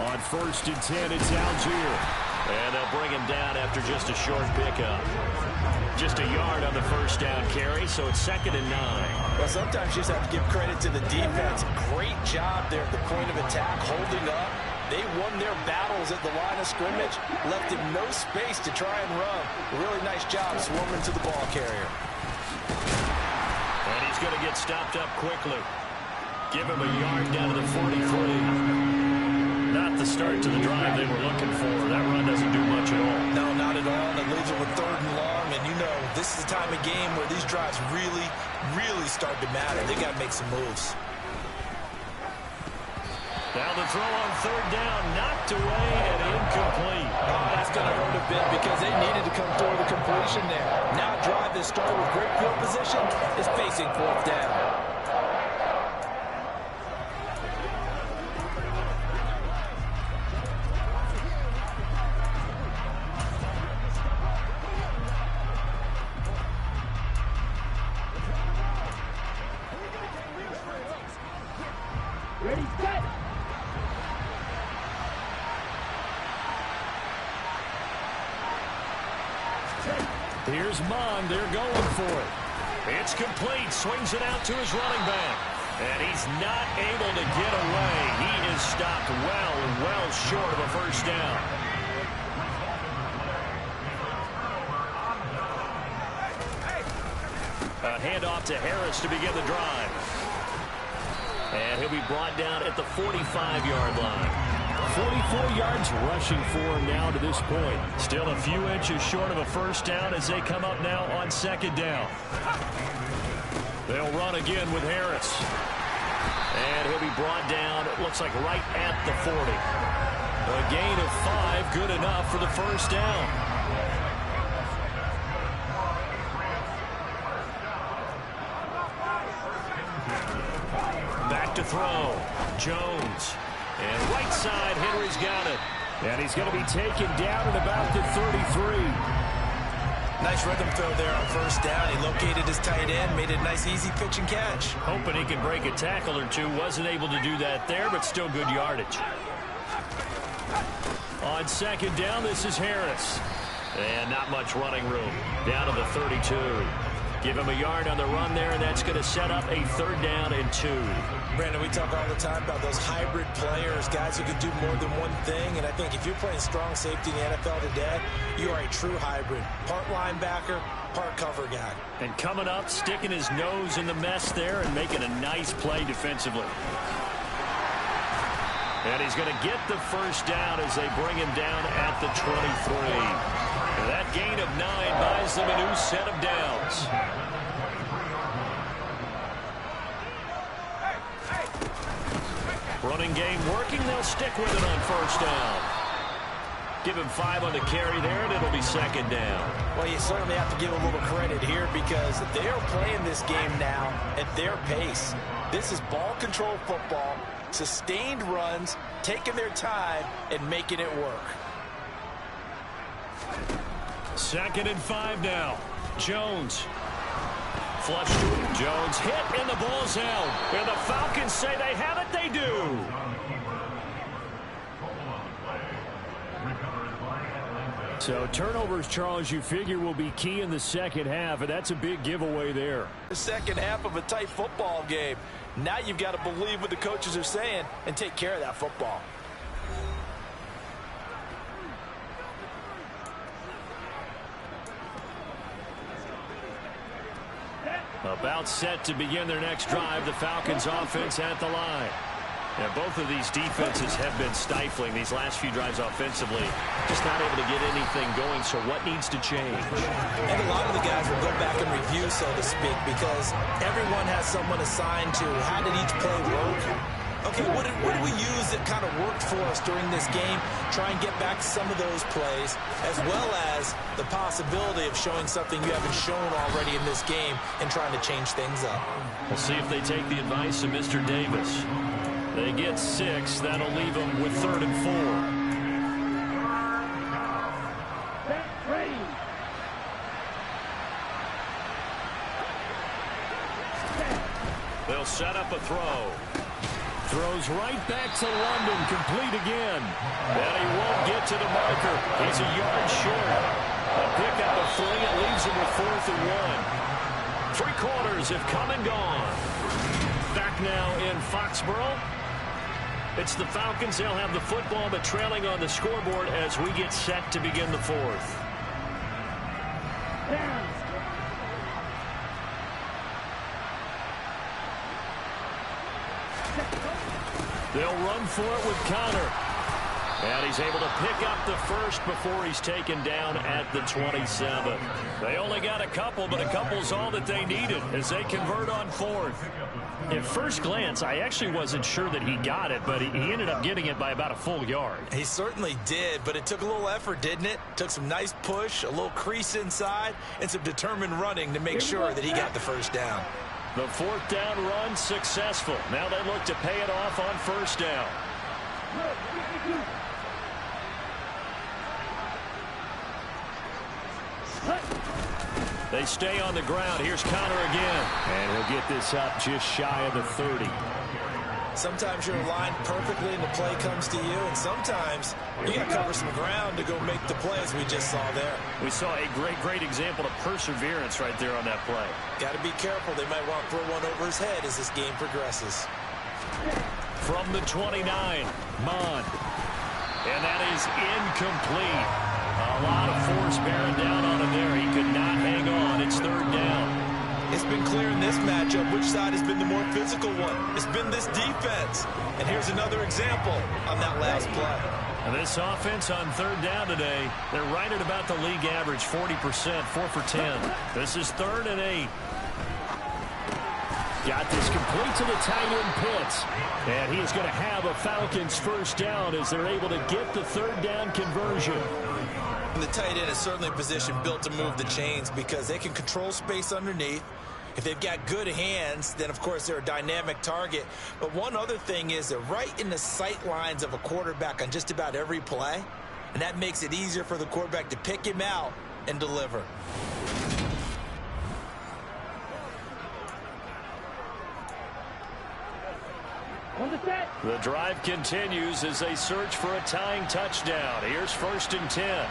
On 1st and 10, it's Algier. And they'll bring him down after just a short pickup. Just a yard on the first down carry, so it's 2nd and 9. Well, sometimes you just have to give credit to the defense. Great job there at the point of attack, holding up. They won their battles at the line of scrimmage, left him no space to try and run. Really nice job swarming to the ball carrier. And he's going to get stopped up quickly. Give him a yard down to the 43. Not the start to the drive they were looking for. That run doesn't do much at all. No, not at all. It leaves it with 3rd and long, and you know this is the time of game where these drives really, really start to matter. They got to make some moves. Now the throw on 3rd down, knocked away and incomplete. Oh, that's going to hurt a bit because they needed to come through the completion there. Now a drive that started with great field position is facing 4th down. Ready, set. Here's Mond. They're going for it. It's complete. Swings it out to his running back. And he's not able to get away. He is stopped well short of a first down. A handoff to Harris to begin the drive. And he'll be brought down at the 45-yard line. 44 yards rushing for him now to this point. Still a few inches short of a first down as they come up now on 2nd down. They'll run again with Harris. And he'll be brought down, it looks like right at the 40. A gain of 5, good enough for the first down. Back to throw. Jones. And right side, Henry's got it. And he's going to be taken down at about the 33. Nice rhythm throw there on 1st down. He located his tight end, made a nice easy pitch and catch. Hoping he can break a tackle or two. Wasn't able to do that there, but still good yardage. On 2nd down, this is Harris. And not much running room. Down to the 32. Give him a yard on the run there, and that's going to set up a 3rd down and 2. Brandon, we talk all the time about those hybrid players, guys who can do more than one thing. And I think if you're playing strong safety in the NFL today, you are a true hybrid. Part linebacker, part cover guy. And coming up, sticking his nose in the mess there and making a nice play defensively. And he's going to get the first down as they bring him down at the 23. And that gain of 9 buys them a new set of downs. Running game working. They'll stick with it on 1st down. Give him 5 on the carry there, and it'll be 2nd down. Well, you certainly have to give a little credit here because they are playing this game now at their pace. This is ball control football, sustained runs, taking their time, and making it work. 2nd and 5 now. Jones. Flush to him. Jones hit, and the ball's out. And the Falcons say they have it. They do. So turnovers, Charles, you figure will be key in the second half, and that's a big giveaway there. The second half of a tight football game. Now you've got to believe what the coaches are saying and take care of that football. About set to begin their next drive, the Falcons offense at the line. Yeah, both of these defenses have been stifling these last few drives offensively. Just not able to get anything going, so what needs to change? And a lot of the guys will go back and review, so to speak, because everyone has someone assigned to how did each play work. Okay, what did we use that kind of worked for us during this game? Try and get back some of those plays, as well as the possibility of showing something you haven't shown already in this game and trying to change things up. We'll see if they take the advice of Mr. Davis. They get 6. That'll leave them with 3rd and 4. They'll set up a throw. Throws right back to London, complete again. And he won't get to the marker. He's a yard short. A pickup of 3. It leaves him with 4th and 1. 3 quarters have come and gone. Back now in Foxborough. It's the Falcons. They'll have the football, but trailing on the scoreboard as we get set to begin the 4th. They'll run for it with Connor. And he's able to pick up the first before he's taken down at the 27. They only got a couple, but a couple's all that they needed as they convert on 4th. At first glance, I actually wasn't sure that he got it, but he ended up getting it by about a full yard. He certainly did, but it took a little effort, didn't it? Took some nice push, a little crease inside, and some determined running to make sure that he got the first down. The 4th down run successful. Now they look to pay it off on 1st down. They stay on the ground. Here's Connor again. And he'll get this up just shy of the 30. Sometimes you're aligned perfectly and the play comes to you, and sometimes you got to cover some ground to go make the play, as we just saw there. We saw a great example of perseverance right there on that play. Got to be careful. They might want to throw one over his head as this game progresses. From the 29, Mond. And that is incomplete. A lot of force bearing down on him there. He could not hang on. It's 3rd down. It's been clear in this matchup which side has been the more physical one. It's been this defense. And here's another example on that last play. And this offense on 3rd down today, they're right at about the league average, 40%, 4 for 10. This is 3rd and 8. Got this complete to the tight end Pitts. And he is going to have a Falcons 1st down as they're able to get the 3rd down conversion. And the tight end is certainly a position built to move the chains because they can control space underneath. If they've got good hands, then, of course, they're a dynamic target. But one other thing is they're right in the sight lines of a quarterback on just about every play. And that makes it easier for the quarterback to pick him out and deliver. The drive continues as they search for a tying touchdown. Here's 1st and 10.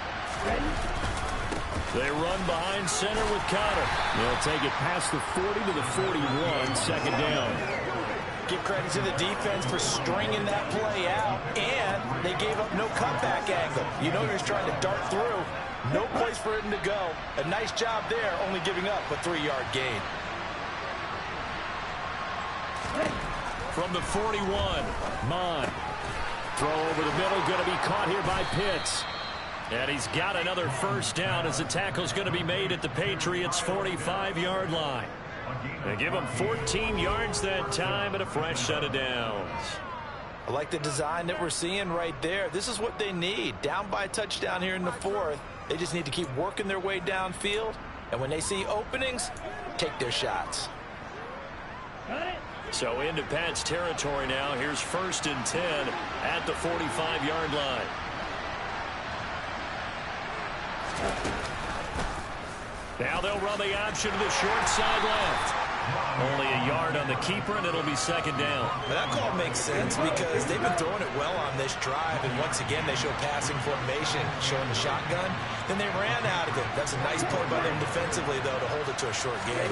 They run behind center with Connor. They'll take it past the 40 to the 41, 2nd down. Give credit to the defense for stringing that play out, and they gave up no cutback angle. You know he was trying to dart through. No place for him to go. A nice job there, only giving up a 3-yard gain. From the 41, Mond. Throw over the middle, going to be caught here by Pitts. And he's got another 1st down as the tackle's going to be made at the Patriots' 45-yard line. They give him 14 yards that time and a fresh set of downs. I like the design that we're seeing right there. This is what they need. Down by a touchdown here in the 4th. They just need to keep working their way downfield. And when they see openings, take their shots. So into Pat's territory now. Here's 1st and 10 at the 45-yard line. Now they'll run the option to the short side left. Only a yard on the keeper, and it'll be 2nd down. Well, that call makes sense because they've been throwing it well on this drive, and once again they show passing formation, showing the shotgun. Then they ran out of it. That's a nice play by them defensively, though, to hold it to a short gain.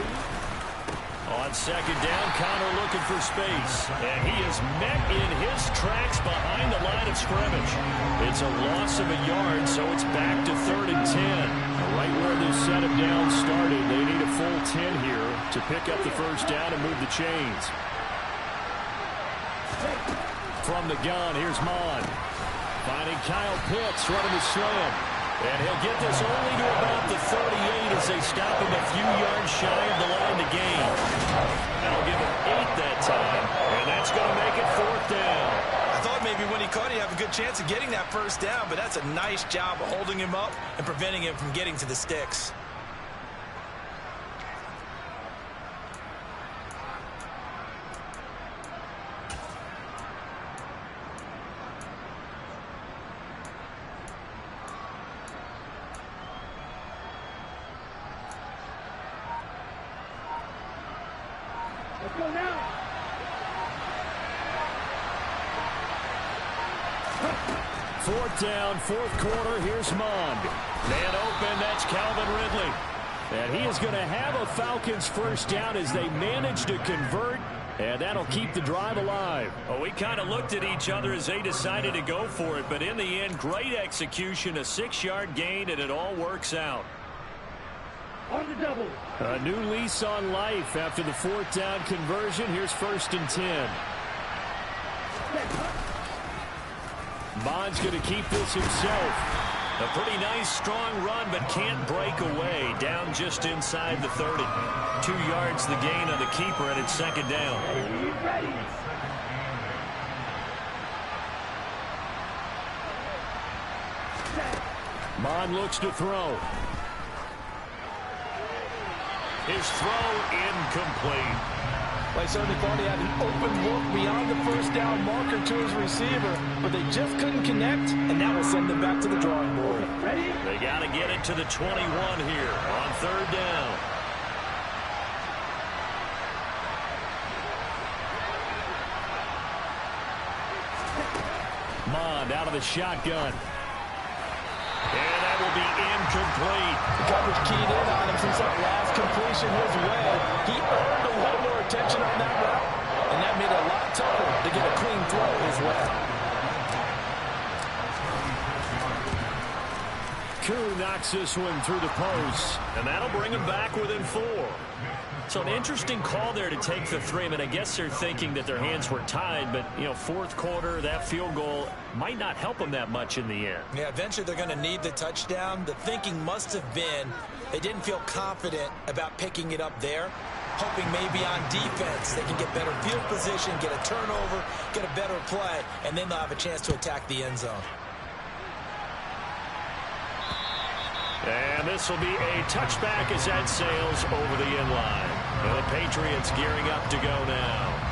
On second down, Connor looking for space. And he is met in his tracks behind the line of scrimmage. It's a loss of a yard, so it's back to 3rd and 10. Right where this set of downs started, they need a full 10 here to pick up the first down and move the chains. From the gun, here's Mon. Finding Kyle Pitts running the slam. And he'll get this only to about the 38 as they stop him a few yards shy of the line to gain. That'll give him 8 that time, and that's going to make it 4th down. I thought maybe when he caught it, he'd have a good chance of getting that first down, but that's a nice job of holding him up and preventing him from getting to the sticks. Let's go now. 4th down, 4th quarter. Here's Mond. Man open, that's Calvin Ridley. And he is going to have a Falcons first down as they manage to convert, and that'll keep the drive alive. Well, we kind of looked at each other as they decided to go for it, but in the end, great execution, a 6-yard gain, and it all works out. On the double. A new lease on life after the 4th down conversion. Here's 1st and 10. Bond's going to keep this himself. A pretty nice, strong run, but can't break away. Down just inside the 30. 2 yards the gain on the keeper, and it's 2nd down. Ready. Bond looks to throw. His throw incomplete. Well, I certainly thought he had an open look beyond the first down marker to his receiver, but they just couldn't connect, and that will send them back to the drawing board. Ready? They got to get it to the 21 here on 3rd down. Mond out of the shotgun. And that will be incomplete. The coverage keyed in on him since that last completion his way. He earned a little more attention on that route, and that made it a lot tougher to get a clean throw his way. Koo knocks this one through the post, and that'll bring him back within 4. So an interesting call there to take the 3. I mean, I guess they're thinking that their hands were tied, but, you know, 4th quarter, that field goal might not help them that much in the end. Yeah, eventually they're going to need the touchdown. The thinking must have been they didn't feel confident about picking it up there, hoping maybe on defense they can get better field position, get a turnover, get a better play, and then they'll have a chance to attack the end zone. And this will be a touchback as that sails over the end line. And the Patriots gearing up to go now.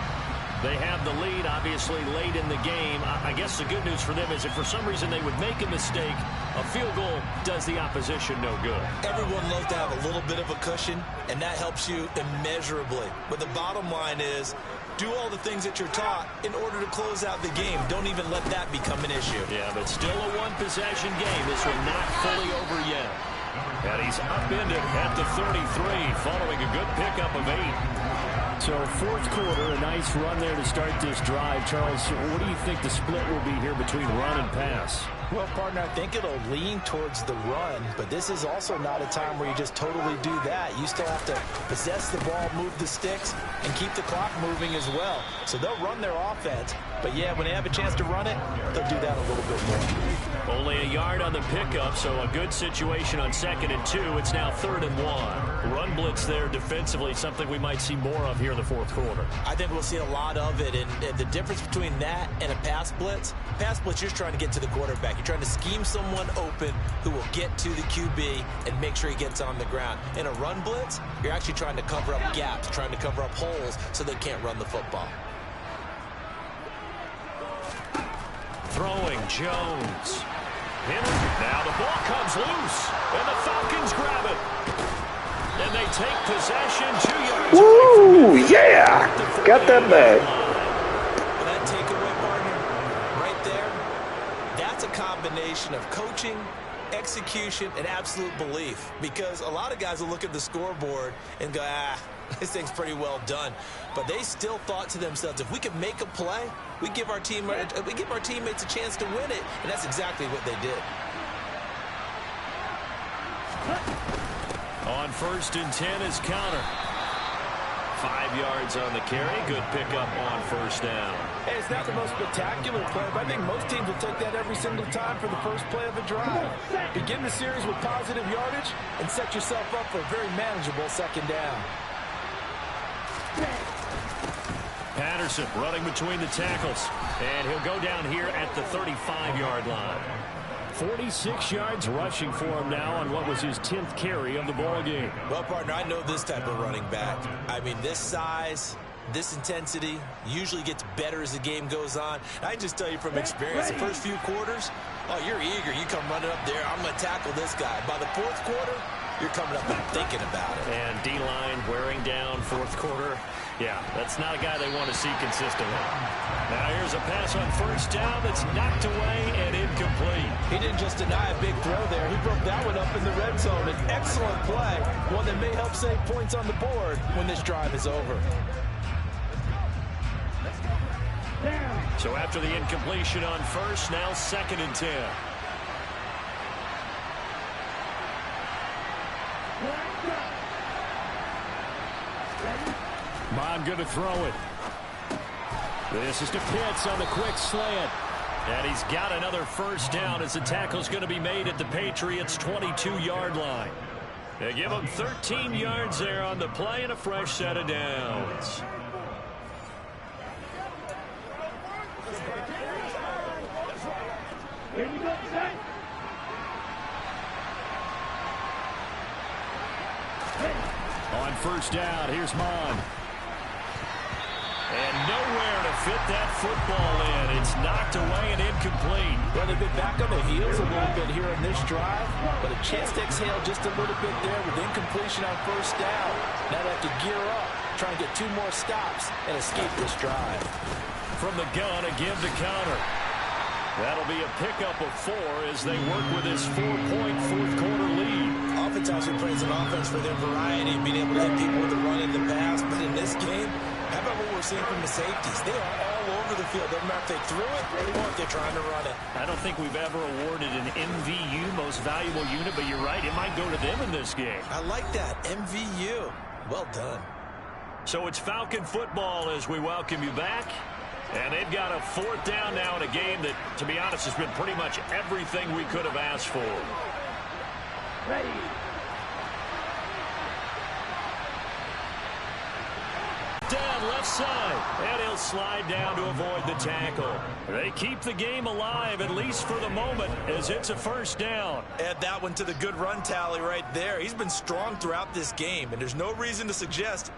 They have the lead, obviously, late in the game. I guess the good news for them is if for some reason they would make a mistake, a field goal does the opposition no good. Everyone loves to have a little bit of a cushion, and that helps you immeasurably. But the bottom line is, do all the things that you're taught in order to close out the game. Don't even let that become an issue. Yeah, but still a one-possession game. This one not fully over yet. And he's upended at the 33 following a good pickup of 8. So 4th quarter, a nice run there to start this drive. Charles, what do you think the split will be here between run and pass? Well, partner, I think it'll lean towards the run, but this is also not a time where you just totally do that. You still have to possess the ball, move the sticks, and keep the clock moving as well. So they'll run their offense, but yeah, when they have a chance to run it, they'll do that a little bit more. Only a yard on the pickup, so a good situation on 2nd and 2. It's now 3rd and 1. Run blitz there defensively, something we might see more of here in the 4th quarter. I think we'll see a lot of it, and the difference between that and a pass blitz, you're trying to get to the quarterback. You're trying to scheme someone open who will get to the QB and make sure he gets on the ground. In a run blitz, you're actually trying to cover up gaps, trying to cover up holes so they can't run the football. Throwing Jones. Henry. Now the ball comes loose, and the Falcons grab it. And they take possession 2 yards Woo, away from yeah! Got that back. That takeaway, partner, right there, that's a combination of coaching execution, and absolute belief. Because a lot of guys will look at the scoreboard and go, this thing's pretty well done. But they still thought to themselves, if we can make a play, we give our teammates a chance to win it. And that's exactly what they did. On 1st and 10 is counter. 5 yards on the carry. Good pickup on 1st down. Hey, it's not the most spectacular play, but I think most teams will take that every single time for the first play of a drive. Begin the series with positive yardage and set yourself up for a very manageable 2nd down. Patterson running between the tackles. And he'll go down here at the 35-yard line. 46 yards rushing for him now on what was his 10th carry of the ball game. Well, partner, I know this type of running back. I mean, this size, this intensity usually gets better as the game goes on. I just tell you from experience, the first few quarters, oh, you're eager. You come running up there, I'm going to tackle this guy. By the 4th quarter, you're coming up and thinking about it. And D-line wearing down 4th quarter. Yeah, that's not a guy they want to see consistently. Now here's a pass on 1st down that's knocked away and incomplete. He didn't just deny a big throw there. He broke that one up in the red zone. An excellent play, one that may help save points on the board when this drive is over. So after the incompletion on 1st, now 2nd and 10. Bond going to throw it. This is to Pitts on the quick slant. And he's got another 1st down as the tackle's going to be made at the Patriots' 22-yard line. They give him 13 yards there on the play and a fresh set of downs. Here we go, set. On 1st down, here's Mond. And nowhere to fit that football in. It's knocked away and incomplete. Well, they've been back on their heels a little bit here in this drive, but a chance to exhale just a little bit there with incompletion on 1st down. Now they have to gear up, try and get 2 more stops and escape this drive. From the gun, a give to counter. That'll be a pickup of 4 as they work with this 4-point 4th quarter lead. Oftentimes we praise an offense for their variety and being able to hit people with the run in the pass, but in this game, how about what we're seeing from the safeties? They are all over the field. Doesn't matter if they threw it or if they're trying to run it. I don't think we've ever awarded an MVU, most valuable unit, but you're right, it might go to them in this game. I like that, MVU. Well done. So it's Falcon football as we welcome you back. And they've got a 4th down now in a game that, to be honest, has been pretty much everything we could have asked for. Ready. Down left side, and he'll slide down to avoid the tackle. They keep the game alive, at least for the moment, as it's a 1st down. Add that one to the good run tally right there. He's been strong throughout this game, and there's no reason to suggest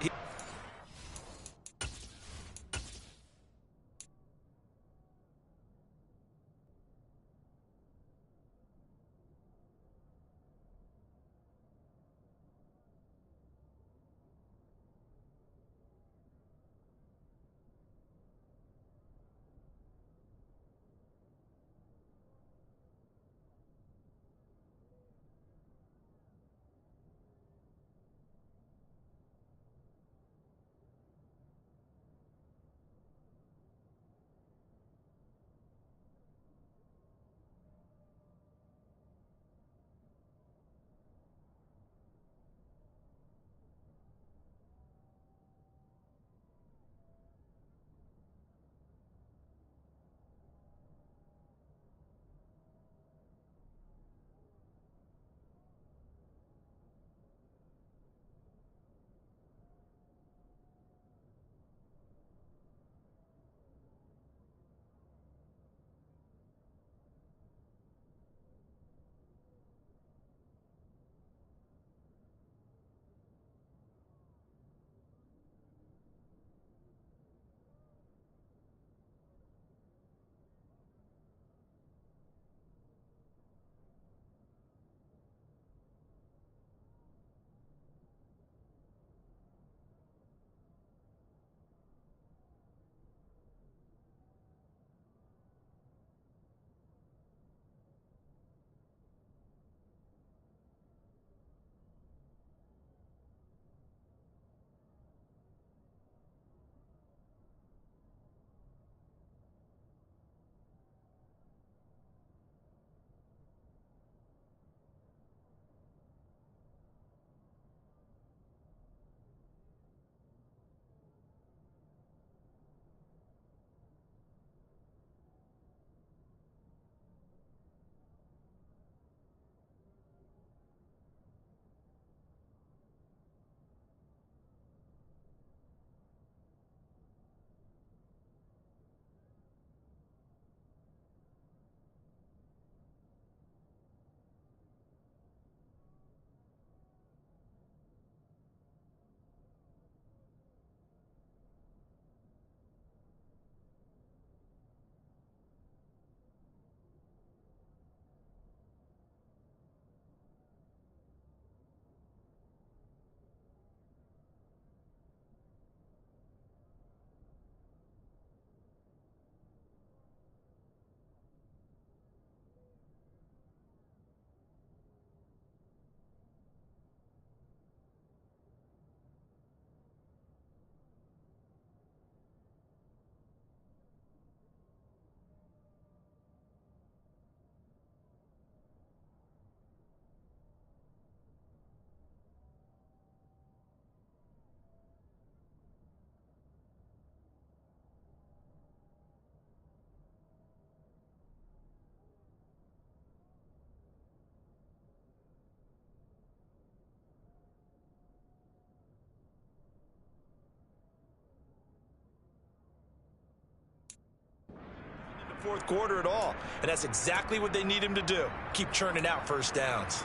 fourth quarter at all. And that's exactly what they need him to do. Keep churning out first downs.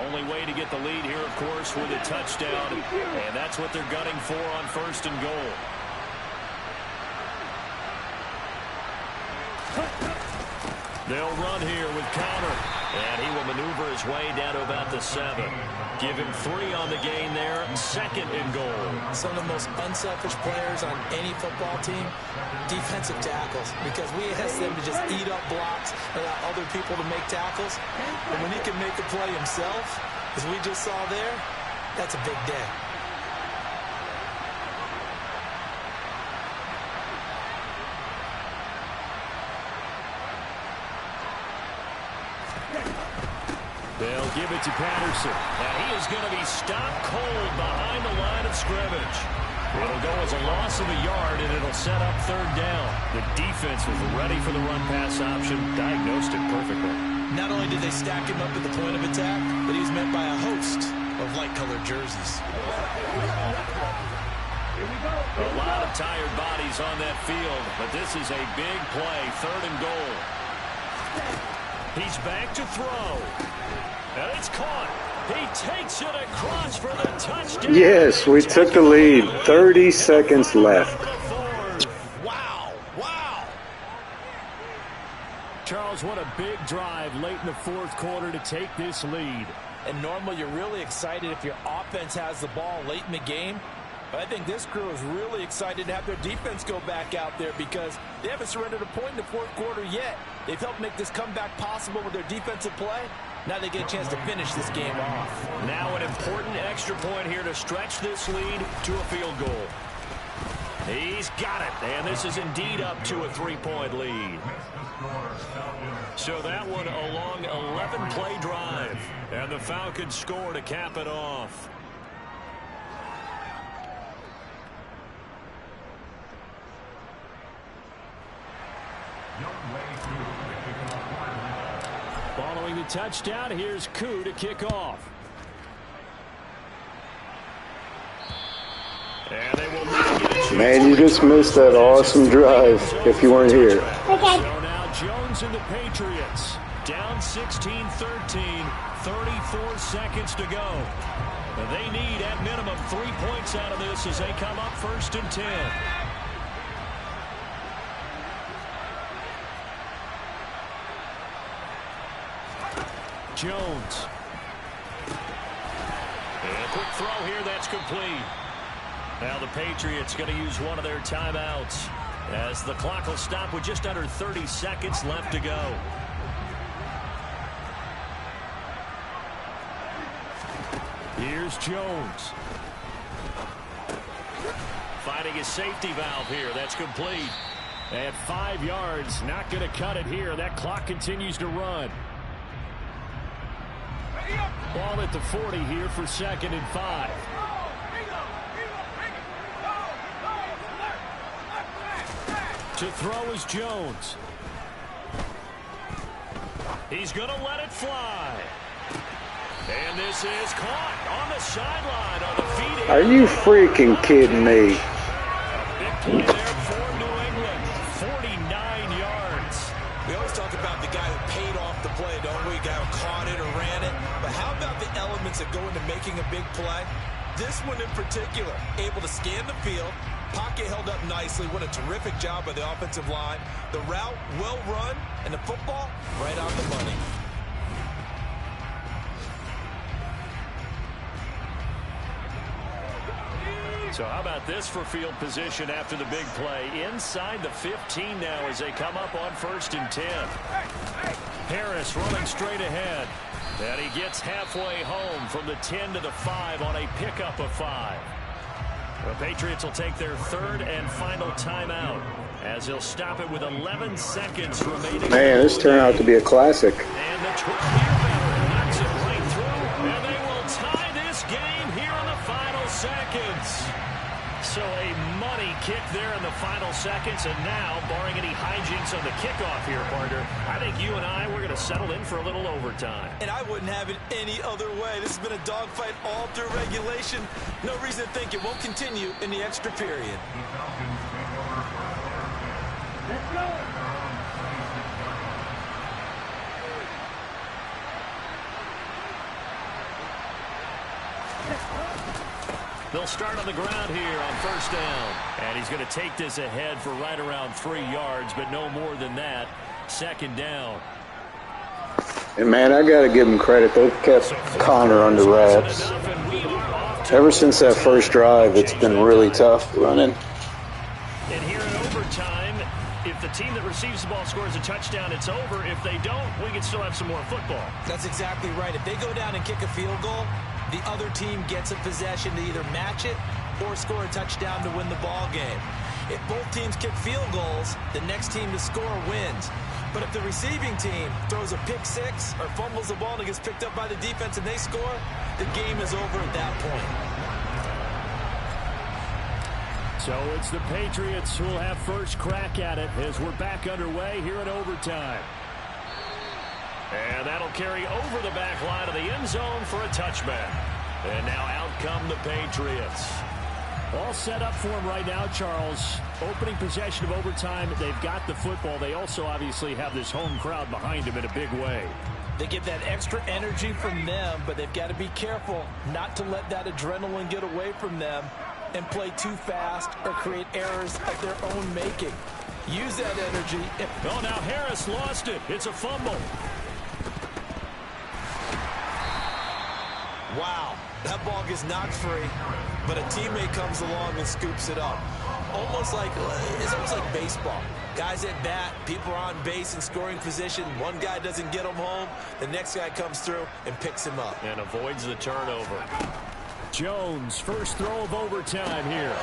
Only way to get the lead here, of course, with a touchdown. And that's what they're gunning for on 1st and goal. They'll run here with Connor. And he will maneuver his way down to about the 7. Give him 3 on the gain there. 2nd and goal. Some of the most unselfish players on any football team, defensive tackles. Because we ask them to just eat up blocks, allow other people to make tackles. And when he can make a play himself, as we just saw there, that's a big day. They'll give it to Patterson. And he is going to be stopped cold behind the line of scrimmage. It'll go as a loss of a yard, and it'll set up 3rd down. The defense was ready for the run-pass option, diagnosed it perfectly. Not only did they stack him up at the point of attack, but he's met by a host of light-colored jerseys. A lot of tired bodies on that field, but this is a big play, 3rd and goal. He's back to throw. And it's caught. He takes it across for the touchdown. Yes, we took the lead. 30 seconds left. Wow. Charles, what a big drive late in the 4th quarter to take this lead. And normally you're really excited if your offense has the ball late in the game. But I think this crew is really excited to have their defense go back out there because they haven't surrendered a point in the 4th quarter yet. They've helped make this comeback possible with their defensive play. Now they get a chance to finish this game off. Now an important extra point here to stretch this lead to a field goal. He's got it, and this is indeed up to a 3-point lead. So that one a long 11-play drive, and the Falcons score to cap it off. Following the touchdown, here's Koo to kick off. And they will Man, you just missed that awesome drive if you weren't here. Okay. So now Jones and the Patriots down 16-13, 34 seconds to go. And they need at minimum 3 points out of this as they come up 1st and 10. Jones. And a quick throw here, that's complete. Now the Patriots going to use one of their timeouts as the clock will stop with just under 30 seconds left to go. Here's Jones. Finding his safety valve here, that's complete. At 5 yards, not going to cut it here. That clock continues to run. Ball at the 40 here for 2nd and 5. To throw is Jones. He's going to let it fly. And this is caught on the sideline on the feet. Are you freaking kidding me? Big play there for New England. 49 yards. We always talk about the guy who paid off the play, don't we? The guy who caught it or ran it. But how about the elements that go into making a big play? This one in particular, able to scan the field. Pocket held up nicely. What a terrific job by the offensive line. The route, well run, and the football, right on the money. So how about this for field position after the big play? Inside the 15 now as they come up on 1st and 10. Harris running straight ahead. And he gets halfway home from the 10 to the 5 on a pickup of 5. The Patriots will take their 3rd and final timeout as they'll stop it with 11 seconds remaining. Man, this turned out to be a classic. And the 12-year veteran knocks it right through, and they will tie this game here in the final seconds. So a money kick there in the final seconds, and now, barring any hijinks on the kickoff here, partner, I think you and I, we're going to settle in for a little overtime. And I wouldn't have it any other way. This has been a dogfight all through regulation. No reason to think it won't continue in the extra period. They'll start on the ground here on first down. And he's going to take this ahead for right around 3 yards, but no more than that. Second down. And, man, I got to give them credit. They've kept Connor under wraps. Ever since that first drive, it's been really tough running. And here in overtime, if the team that receives the ball scores a touchdown, it's over. If they don't, we can still have some more football. That's exactly right. If they go down and kick a field goal, the other team gets a possession to either match it or score a touchdown to win the ball game. If both teams kick field goals, the next team to score wins. But if the receiving team throws a pick six or fumbles the ball and it gets picked up by the defense and they score, the game is over at that point. So it's the Patriots who will have first crack at it as we're back underway here in overtime. And that'll carry over the back line of the end zone for a touchback. And now out come the Patriots. All set up for them right now, Charles. Opening possession of overtime. They've got the football. They also obviously have this home crowd behind them in a big way. They get that extra energy from them, but they've got to be careful not to let that adrenaline get away from them and play too fast or create errors of their own making. Use that energy. Oh, now Harris lost it. It's a fumble. Wow, that ball gets knocked free, but a teammate comes along and scoops it up. It's almost like baseball. Guys at bat, people are on base in scoring position. One guy doesn't get him home. The next guy comes through and picks him up. And avoids the turnover. Jones, first throw of overtime here.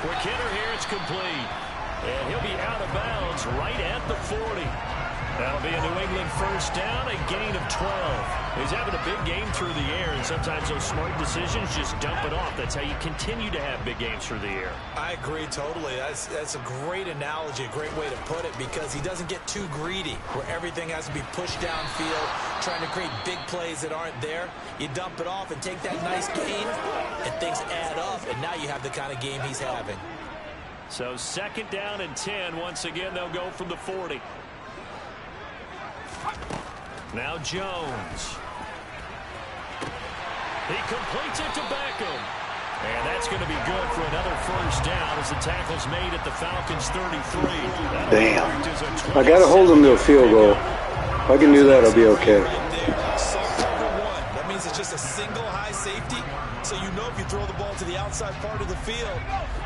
Quick hitter here, it's complete. And he'll be out of bounds right at the 40. That'll be a New England first down, a gain of 12. He's having a big game through the air, and sometimes those smart decisions just dump it off. That's how you continue to have big games through the air. I agree totally. That's a great analogy, a great way to put it, because he doesn't get too greedy where everything has to be pushed downfield, trying to create big plays that aren't there. You dump it off and take that nice gain, and things add up, and now you have the kind of game he's having. So second down and 10. Once again, they'll go from the 40. Now Jones. He completes it to Beckham. And that's going to be good for another first down as the tackle's made at the Falcons 33. Damn. I got to hold them to a field goal. If I can do that, I'll be okay. That means it's just a single high safety. So you know if you throw the ball to the outside part of the field,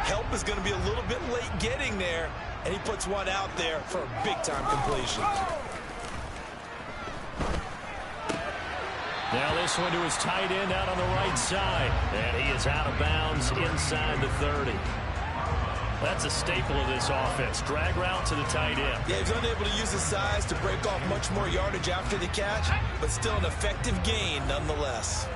help is going to be a little bit late getting there. And he puts one out there for a big-time completion. Now this one to his tight end out on the right side. And he is out of bounds inside the 30. That's a staple of this offense. Drag route to the tight end. Yeah, he's unable to use his size to break off much more yardage after the catch, but still an effective gain nonetheless.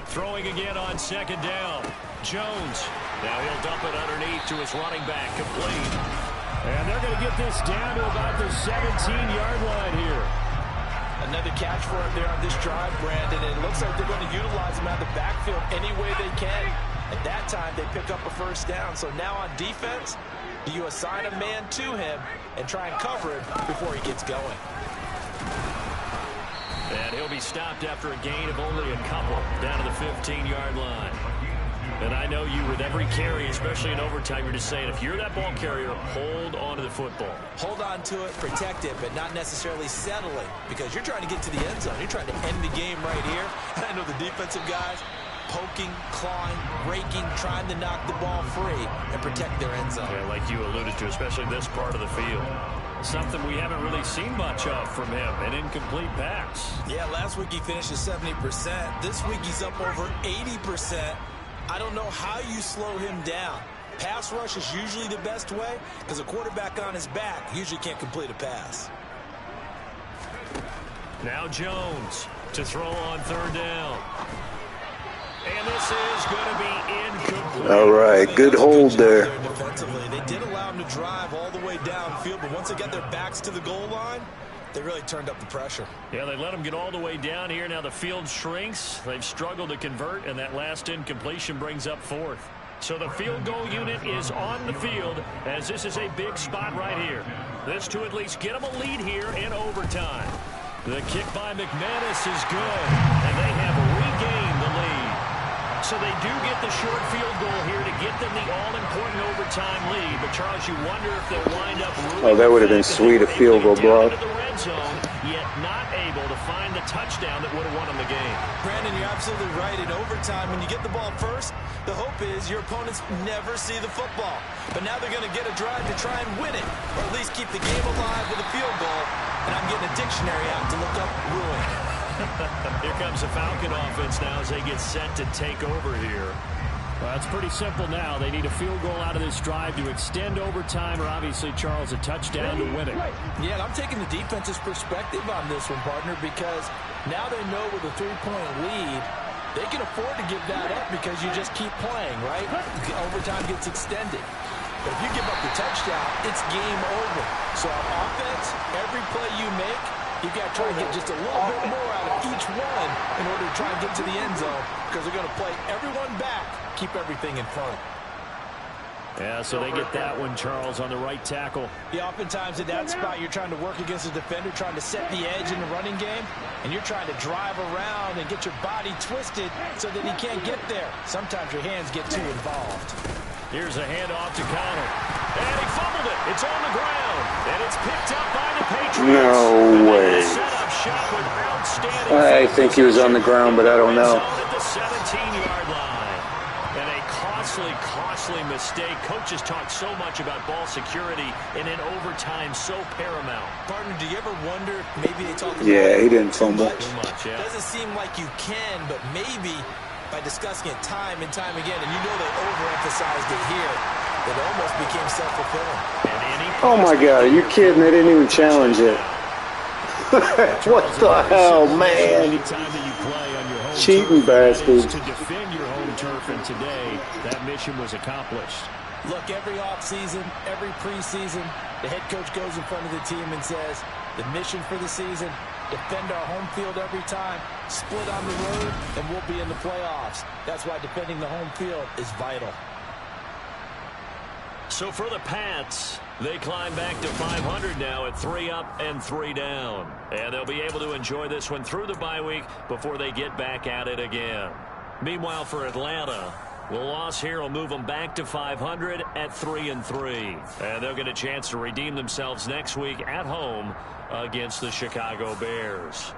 Throwing again on second down. Jones. Now he'll dump it underneath to his running back. Complete. And they're going to get this down to about the 17-yard line here. Another catch for him there on this drive, Brandon. And it looks like they're going to utilize him out of the backfield any way they can. At that time, they pick up a first down. So now on defense, do you assign a man to him and try and cover him before he gets going? And he'll be stopped after a gain of only a couple down to the 15-yard line. And I know you, with every carry, especially in overtime, you're just saying, if you're that ball carrier, hold on to the football. Hold on to it, protect it, but not necessarily settling, because you're trying to get to the end zone. You're trying to end the game right here. And I know the defensive guys poking, clawing, raking, trying to knock the ball free and protect their end zone. Yeah, like you alluded to, especially this part of the field. Something we haven't really seen much of from him, an incomplete pass. Yeah, last week he finished at 70%. This week he's up over 80%. I don't know how you slow him down. Pass rush is usually the best way because a quarterback on his back usually can't complete a pass. Now Jones to throw on third down. And this is going to be incomplete. All right, good hold there. Defensively, they did allow him to drive all the way downfield, but once they got their backs to the goal line, they really turned up the pressure. Yeah, they let them get all the way down here. Now the field shrinks. They've struggled to convert, and that last incompletion brings up fourth. So the field goal unit is on the field as this is a big spot right here. This to at least get them a lead here in overtime. The kick by McManus is good, and they have So they do get the short field goal here to get them the all-important overtime lead. But, Charles, you wonder if they'll wind up... Oh, that would have been sweet, a field goal block. ...the red zone, yet not able to find the touchdown that would have won them the game. Brandon, you're absolutely right. In overtime, when you get the ball first, the hope is your opponents never see the football. But now they're going to get a drive to try and win it, or at least keep the game alive with a field goal. And I'm getting a dictionary out to look up ruin. Here comes the Falcon offense now as they get set to take over here. Well, it's pretty simple now. They need a field goal out of this drive to extend overtime, or obviously, Charles, a touchdown to win it. Yeah, and I'm taking the defense's perspective on this one, partner, because now they know with a 3-point lead, they can afford to give that up because you just keep playing, right? Overtime gets extended. But if you give up the touchdown, it's game over. So on offense, every play you make, you've got to try to get just a little bit more out of each one in order to try and get to the end zone, because they're going to play everyone back, keep everything in front. Yeah, so they get that one, Charles, on the right tackle. Yeah, oftentimes in that spot, you're trying to work against a defender, trying to set the edge in the running game, and you're trying to drive around and get your body twisted so that he can't get there. Sometimes your hands get too involved. Here's a handoff to Connor. And he fumbled it. It's on the ground. And it's picked up by the Patriots. No way. I think he was on the ground, but I don't know. At the 17-yard line. And a costly mistake. Coaches talk so much about ball security, and in overtime, so paramount. Partner, do you ever wonder if maybe they talk about he didn't fumble. Too much, yeah. Doesn't seem like you can, but maybe by discussing it time and time again, and you know they overemphasized it here, it almost became self-fulfilling. Oh my God, are you kidding? They didn't even challenge it. What the hell, man? Cheating bastard. To defend your home turf, and today that mission was accomplished. Look, every offseason, every preseason, the head coach goes in front of the team and says, the mission for the season, defend our home field every time, split on the road, and we'll be in the playoffs. That's why defending the home field is vital. So for the Pats, they climb back to 500 now at 3 up and 3 down. And they'll be able to enjoy this one through the bye week before they get back at it again. Meanwhile, for Atlanta, the loss here will move them back to 500 at 3-3. And they'll get a chance to redeem themselves next week at home against the Chicago Bears.